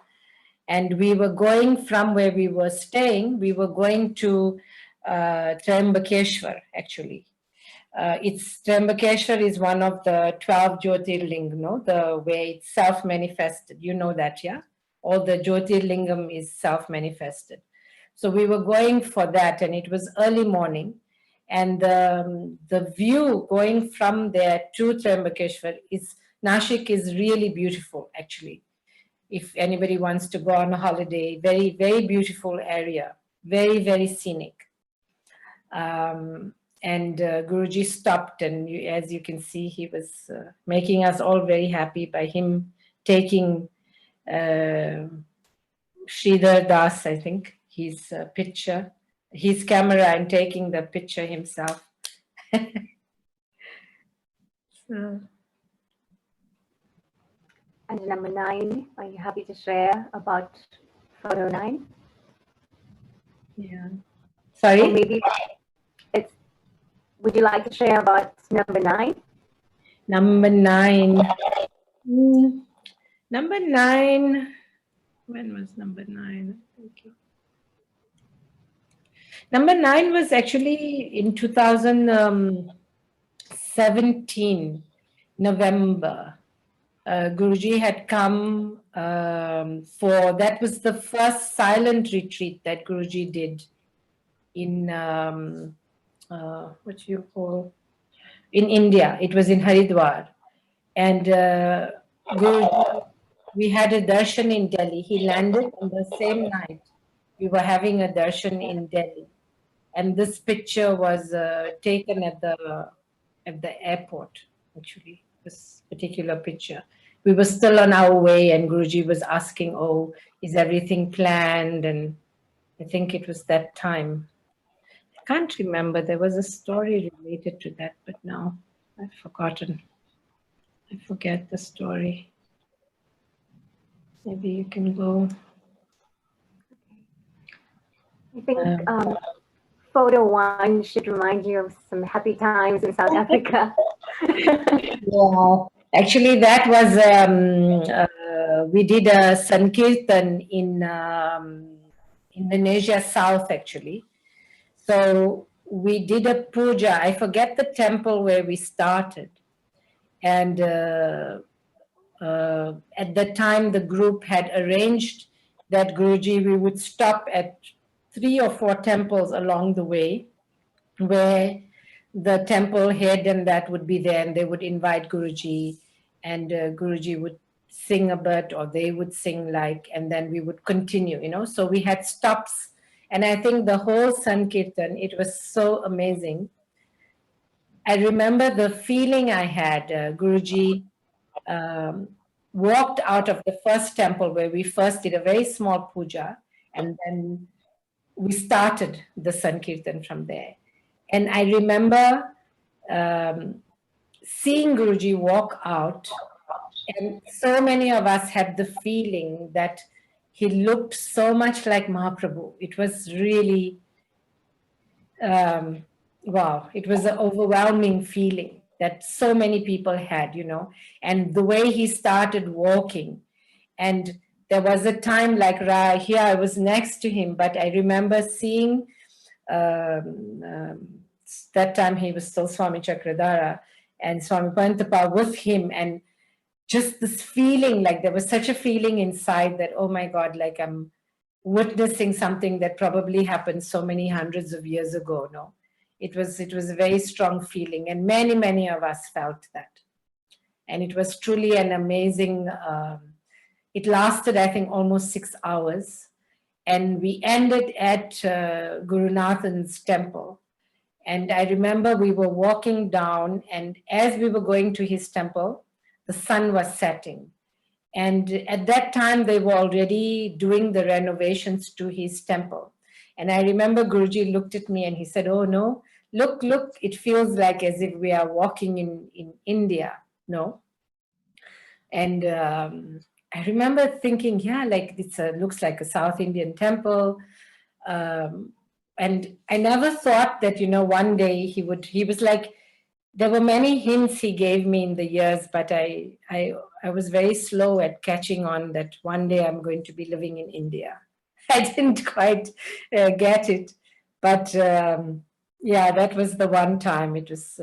And we were going from where we were staying, we were going to Trimbakeshwar, actually. Trimbakeshwar is one of the 12 Jyotirlinga, no? Where it's self-manifested. You know that, yeah? All the Jyotirlingam is self-manifested. So we were going for that, and it was early morning. And the view going from there to Trimbakeshwar Nashik is really beautiful, actually. If anybody wants to go on a holiday, very, very beautiful area, very, very scenic. And Guruji stopped, and as you can see, he was making us all very happy by him taking Sridhar Das, I think, his picture, his camera, and taking the picture himself. So, And number 9, are you happy to share about photo 9? yeah. Or Sorry? maybe it's, would you like to share about number 9? Number 9. Number 9. When was number 9? Thank you. Number 9 was actually in 2017, November. Guruji had come for, that was the first silent retreat that Guruji did in, what you call, in India. It was in Haridwar. And Guruji, we had a darshan in Delhi. He landed on the same night. We were having a darshan in Delhi. And this picture was taken at the airport, actually, this particular picture. We were still on our way and Guruji was asking, oh, is everything planned? And I think it was that time. I can't remember. There was a story related to that, but now I've forgotten. I forget the story. Maybe you can go. I think photo 1 should remind you of some happy times in South Africa. Yeah, actually, that was we did a Sankirtan in Indonesia South, actually. So we did a puja. I forget the temple where we started, and at the time the group had arranged that Guruji, we would stop at 3 or 4 temples along the way, where the temple head and that would be there, and they would invite Guruji, and Guruji would sing a bit, or they would sing like, and then we would continue, you know. So we had stops, and I think the whole Sankirtan, it was so amazing. I remember the feeling I had. Guruji walked out of the first temple where we first did a very small puja, and then we started the Sankirtan from there. And I remember seeing Guruji walk out, and so many of us had the feeling that he looked so much like Mahaprabhu. It was really, wow, it was an overwhelming feeling that so many people had, you know, and the way he started walking. And there was a time like here, I was next to him, but I remember seeing that time he was still Swami Chakradhara and Swami Pantapa with him, and just this feeling, like there was such a feeling inside that, oh my God, like I'm witnessing something that probably happened so many hundreds of years ago. No, it was a very strong feeling, and many of us felt that, and it was truly an amazing. It lasted, I think, almost 6 hours. And we ended at Guru Nathan's temple. And I remember we were walking down, and as we were going to his temple, the sun was setting. And at that time, they were already doing the renovations to his temple. And I remember Guruji looked at me and he said, oh no, look, it feels like as if we are walking in India, no? And I remember thinking, yeah, like it looks like a South Indian temple. And I never thought that, you know, one day he was like, there were many hints he gave me in the years, but I was very slow at catching on that one day I'm going to be living in India. I didn't quite get it. But yeah, that was the one time. It was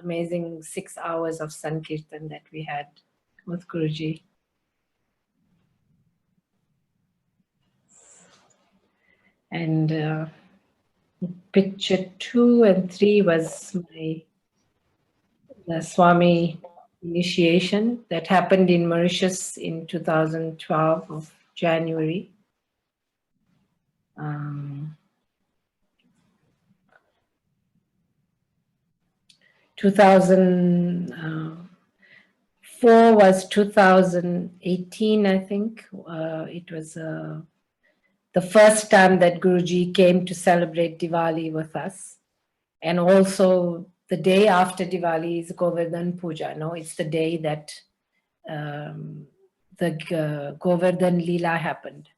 amazing 6 hours of Sankirtan that we had with Guruji. And picture 2 and 3 was the Swami initiation that happened in Mauritius in 2012 of January. 2004 was 2018, I think. It was the first time that Guruji came to celebrate Diwali with us. And also the day after Diwali is Govardhan Puja. No, it's the day that the Govardhan Leela happened.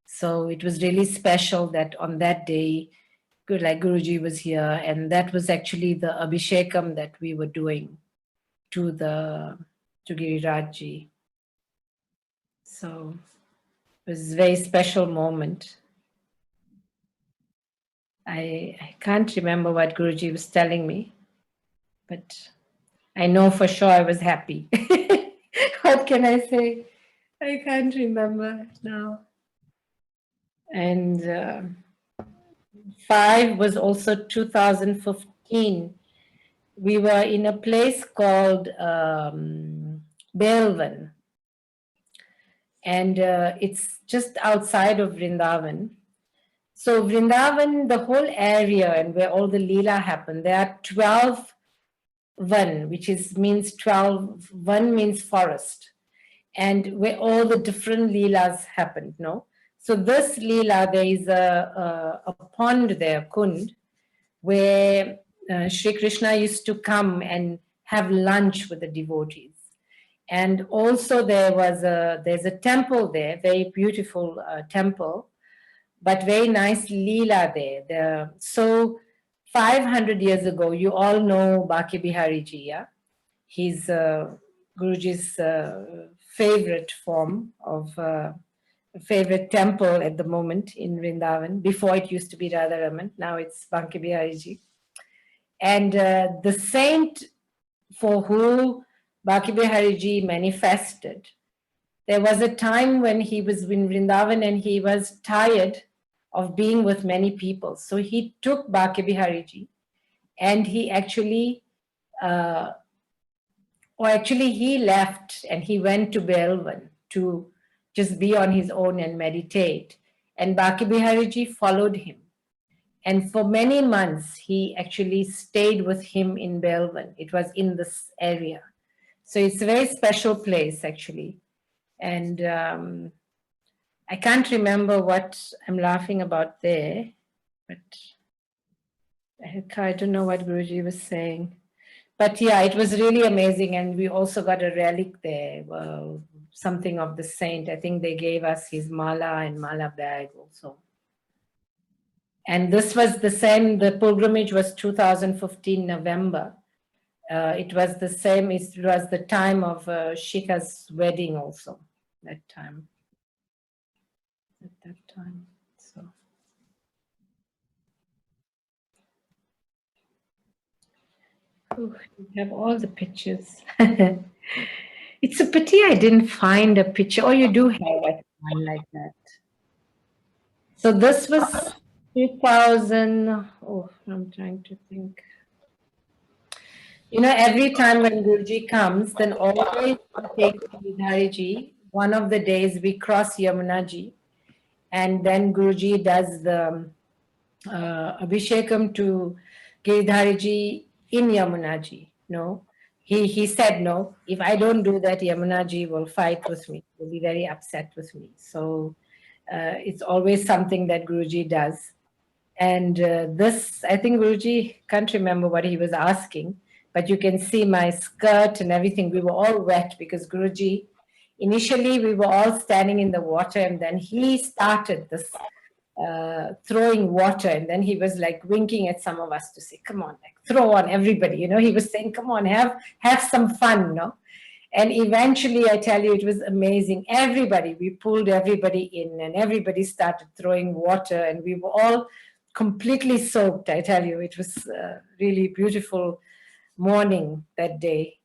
So it was really special that on that day, like Guruji was here, and that was actually the Abhishekam that we were doing to Girirajji. So it was a very special moment. I can't remember what Guruji was telling me, but I know for sure I was happy. What can I say? I can't remember now. And 5 was also 2015. We were in a place called Belvan, and it's just outside of Vrindavan. So Vrindavan, the whole area and where all the Leela happened, there are 12 Van, which means 12, Van means forest, and where all the different Leelas happened, no? So this Leela, there is a pond there, Kund, where Sri Krishna used to come and have lunch with the devotees. And also there's a temple there, very beautiful temple, but very nice Leela there. So 500 years ago, you all know Baki Bihari Ji, yeah? He's Guruji's favorite form of favorite temple at the moment in Vrindavan. Before it used to be Radharaman, now it's Baki Bihari Ji. And the saint for who Baki Bihari Ji manifested, there was a time when he was in Vrindavan and he was tired of being with many people. So he took Baki Bihari Ji and he actually, he left and he went to Belvan to just be on his own and meditate. And Baki Bihari Ji followed him. And for many months, he actually stayed with him in Belvan. It was in this area. So it's a very special place, actually. And I can't remember what I'm laughing about there, but I don't know what Guruji was saying. But yeah, it was really amazing. And we also got a relic there, something of the saint. I think they gave us his mala and mala bag also. And this was the same, the pilgrimage was 2015 November. It was the same, it was the time of Shika's wedding also, that time. At that time, so. Ooh, we have all the pictures. It's a pity I didn't find a picture. Oh, you do have one like that. So this was 2000, oh, I'm trying to think. You know, every time when Guruji comes, then always we take Giridhariji. One of the days we cross Yamunaji, and then Guruji does the Abhishekam to Giridhariji in Yamunaji. No, he said no. If I don't do that, Yamunaji will fight with me. Will be very upset with me. So it's always something that Guruji does. And this, I think Guruji can't remember what he was asking, but you can see my skirt and everything. We were all wet because Guruji, initially we were all standing in the water, and then he started this throwing water, and then he was like winking at some of us to say, come on, like throw on everybody, you know, he was saying, come on, have some fun, no? And eventually, I tell you, it was amazing. Everybody, we pulled everybody in and everybody started throwing water, and we were all completely soaked. I tell you, it was a really beautiful morning that day.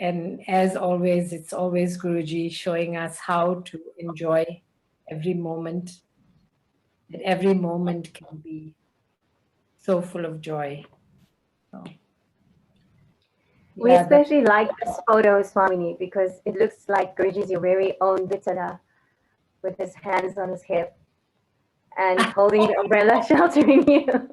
And as always, it's always Guruji showing us how to enjoy every moment. That every moment can be so full of joy. So, We yeah, especially like this photo, Swamini, because it looks like Guruji's your very own Vittala with his hands on his hip and holding the umbrella sheltering you.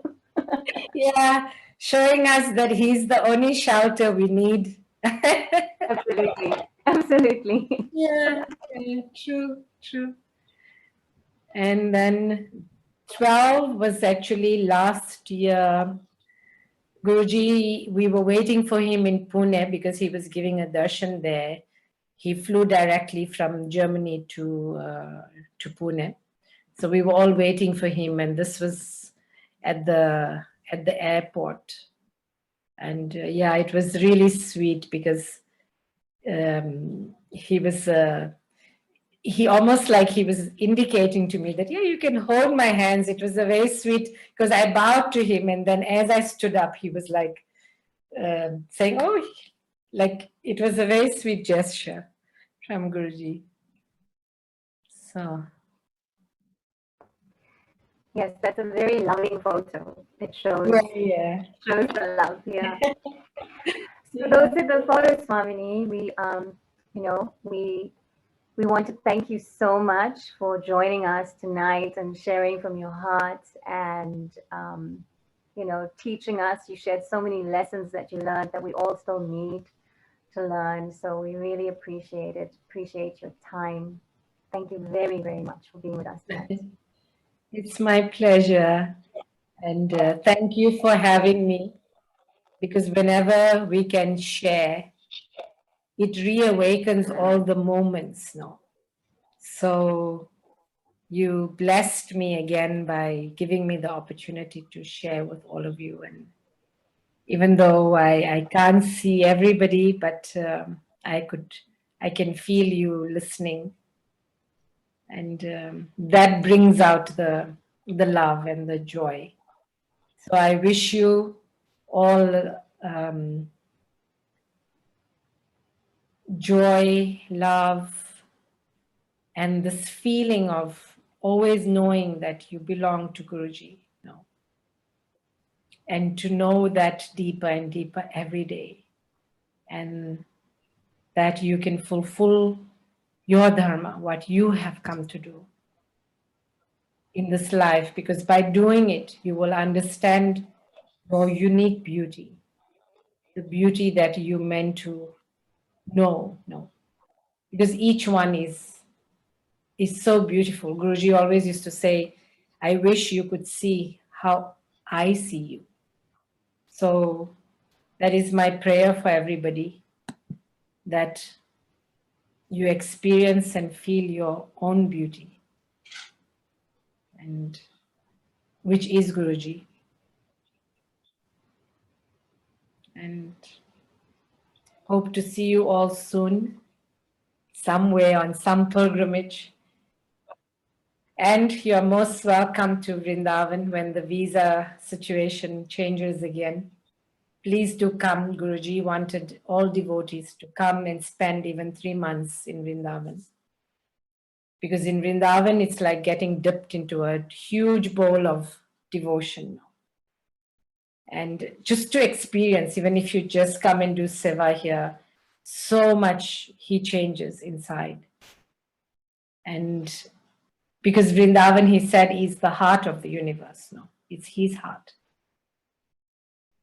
yeah, showing us that he's the only shelter we need. Absolutely. Absolutely. Yeah, true. And then 12 was actually last year. Guruji, we were waiting for him in Pune because he was giving a darshan there. He flew directly from Germany to Pune. So we were all waiting for him, and this was at the airport. And yeah, it was really sweet because he almost like he was indicating to me that, yeah, you can hold my hands. It was a very sweet, because I bowed to him, and then as I stood up, he was like saying, oh, like it was a very sweet gesture from Guruji. So Yes, that's a very loving photo. It shows, yeah. shows the love. Yeah. So those are the photos, Swamini. We want to thank you so much for joining us tonight and sharing from your heart and teaching us. You shared so many lessons that you learned that we all still need to learn. So we really appreciate it. Appreciate your time. Thank you very, very much for being with us tonight. It's my pleasure. And thank you for having me, because whenever we can share, it reawakens all the moments. No? So you blessed me again by giving me the opportunity to share with all of you. And even though I can't see everybody, but I can feel you listening. And that brings out the love and the joy. So I wish you all joy, love, and this feeling of always knowing that you belong to Guruji, and to know that deeper and deeper every day, and that you can fulfill your dharma, what you have come to do in this life, because by doing it, you will understand your unique beauty, the beauty that you meant to know, because each one is so beautiful. Guruji always used to say, I wish you could see how I see you. So that is my prayer for everybody, that you experience and feel your own beauty, and which is Guruji. And hope to see you all soon, somewhere on some pilgrimage. And you're most welcome to Vrindavan when the visa situation changes again. Please do come. Guruji wanted all devotees to come and spend even 3 months in Vrindavan. Because in Vrindavan, it's like getting dipped into a huge bowl of devotion. And just to experience, even if you just come and do seva here, so much he changes inside. And because Vrindavan, he said, is the heart of the universe. It's his heart.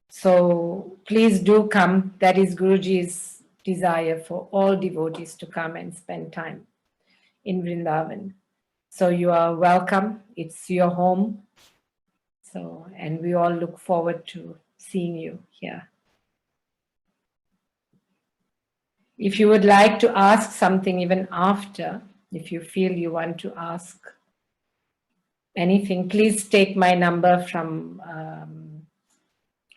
So please do come. That is Guruji's desire, for all devotees to come and spend time in Vrindavan. So you are welcome. It's your home. So, and we all look forward to seeing you here. If you would like to ask something even after, if you feel you want to ask anything, please take my number from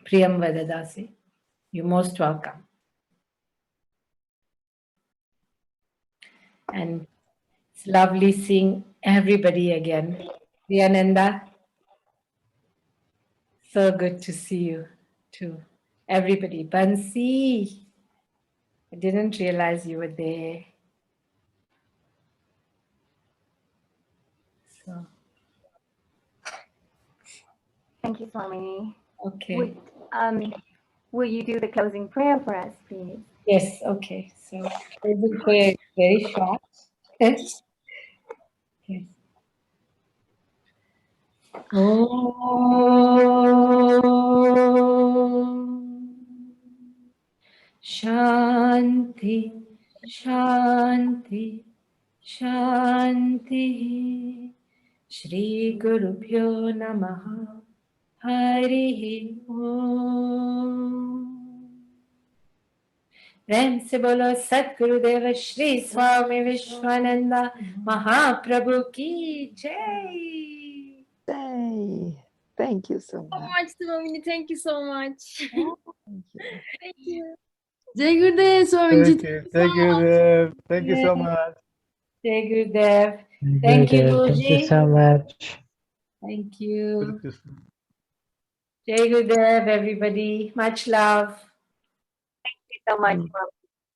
Prem Vedadasi. You're most welcome. And it's lovely seeing everybody again. Priyananda, so good to see you too. Everybody. Bansi, I didn't realize you were there. So, Thank you, Swamini. okay. Will you do the closing prayer for us, please? Yes, okay. So closing prayer is very short. Yes. Om Shanti, Shanti, Shanti. Shri Guru Pyo Namaha. Hari Om. प्रेम से बोलो सद्गुरुदेव श्री स्वामी विश्वानंदा महाप्रभु की जय. Thank you so So much. much, Swamini. Thank you so much. Thank you. Thank you. Jai Gurudev, Swamini. Thank you, Dev. Thank you so much. Jai Gurudev. Thank you, Thank you Guruji. so much. Thank you. Good. Jai Gurudev, everybody. Much love. Thank you so much, Mom.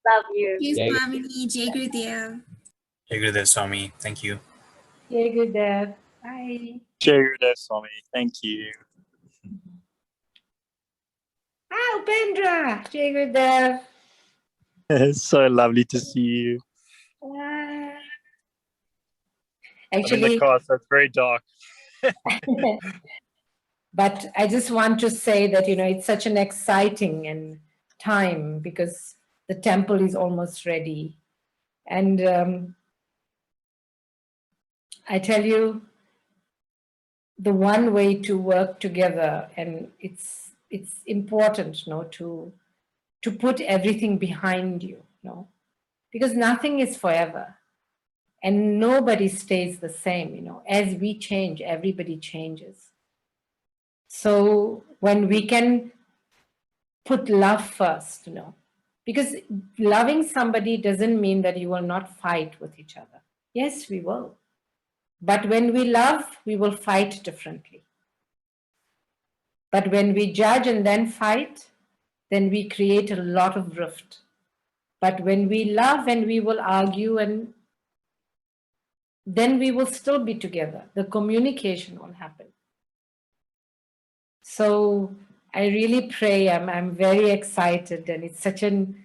Love you. Thank you, Jai Swamini. Jai Gurudev. Hey, Gurudev Swami. Thank you. Jai Gurudev. Bye. Jai Gurudev Swami. Thank you. Ah, Upendra. Jai Gurudev. It's so lovely to see you. Ah. I'm in the Actually, car, so it's very dark. but I just want to say that, it's such an exciting and time because the temple is almost ready. And I tell you, the one way to work together, and it's important, to put everything behind you, because nothing is forever. And nobody stays the same, as we change, everybody changes. So when we can put love first, because loving somebody doesn't mean that you will not fight with each other. Yes, we will. But when we love, we will fight differently. But when we judge and then fight, then we create a lot of rift. But when we love and we will argue, and then we will still be together. The communication will happen. So I really pray, I'm very excited, and it's such an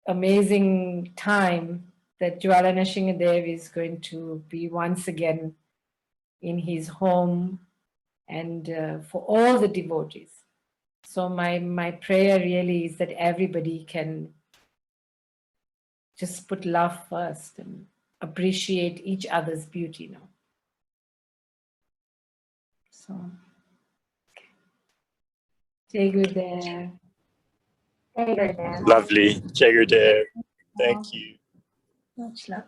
amazing time that Jwala Nrsingadev is going to be once again in his home, and for all the devotees. So my prayer really is that everybody can just put love first and appreciate each other's beauty now. So, Jai Gurudev. Jai Gurudev. Lovely. Jai Gurudev. Thank you. Much love.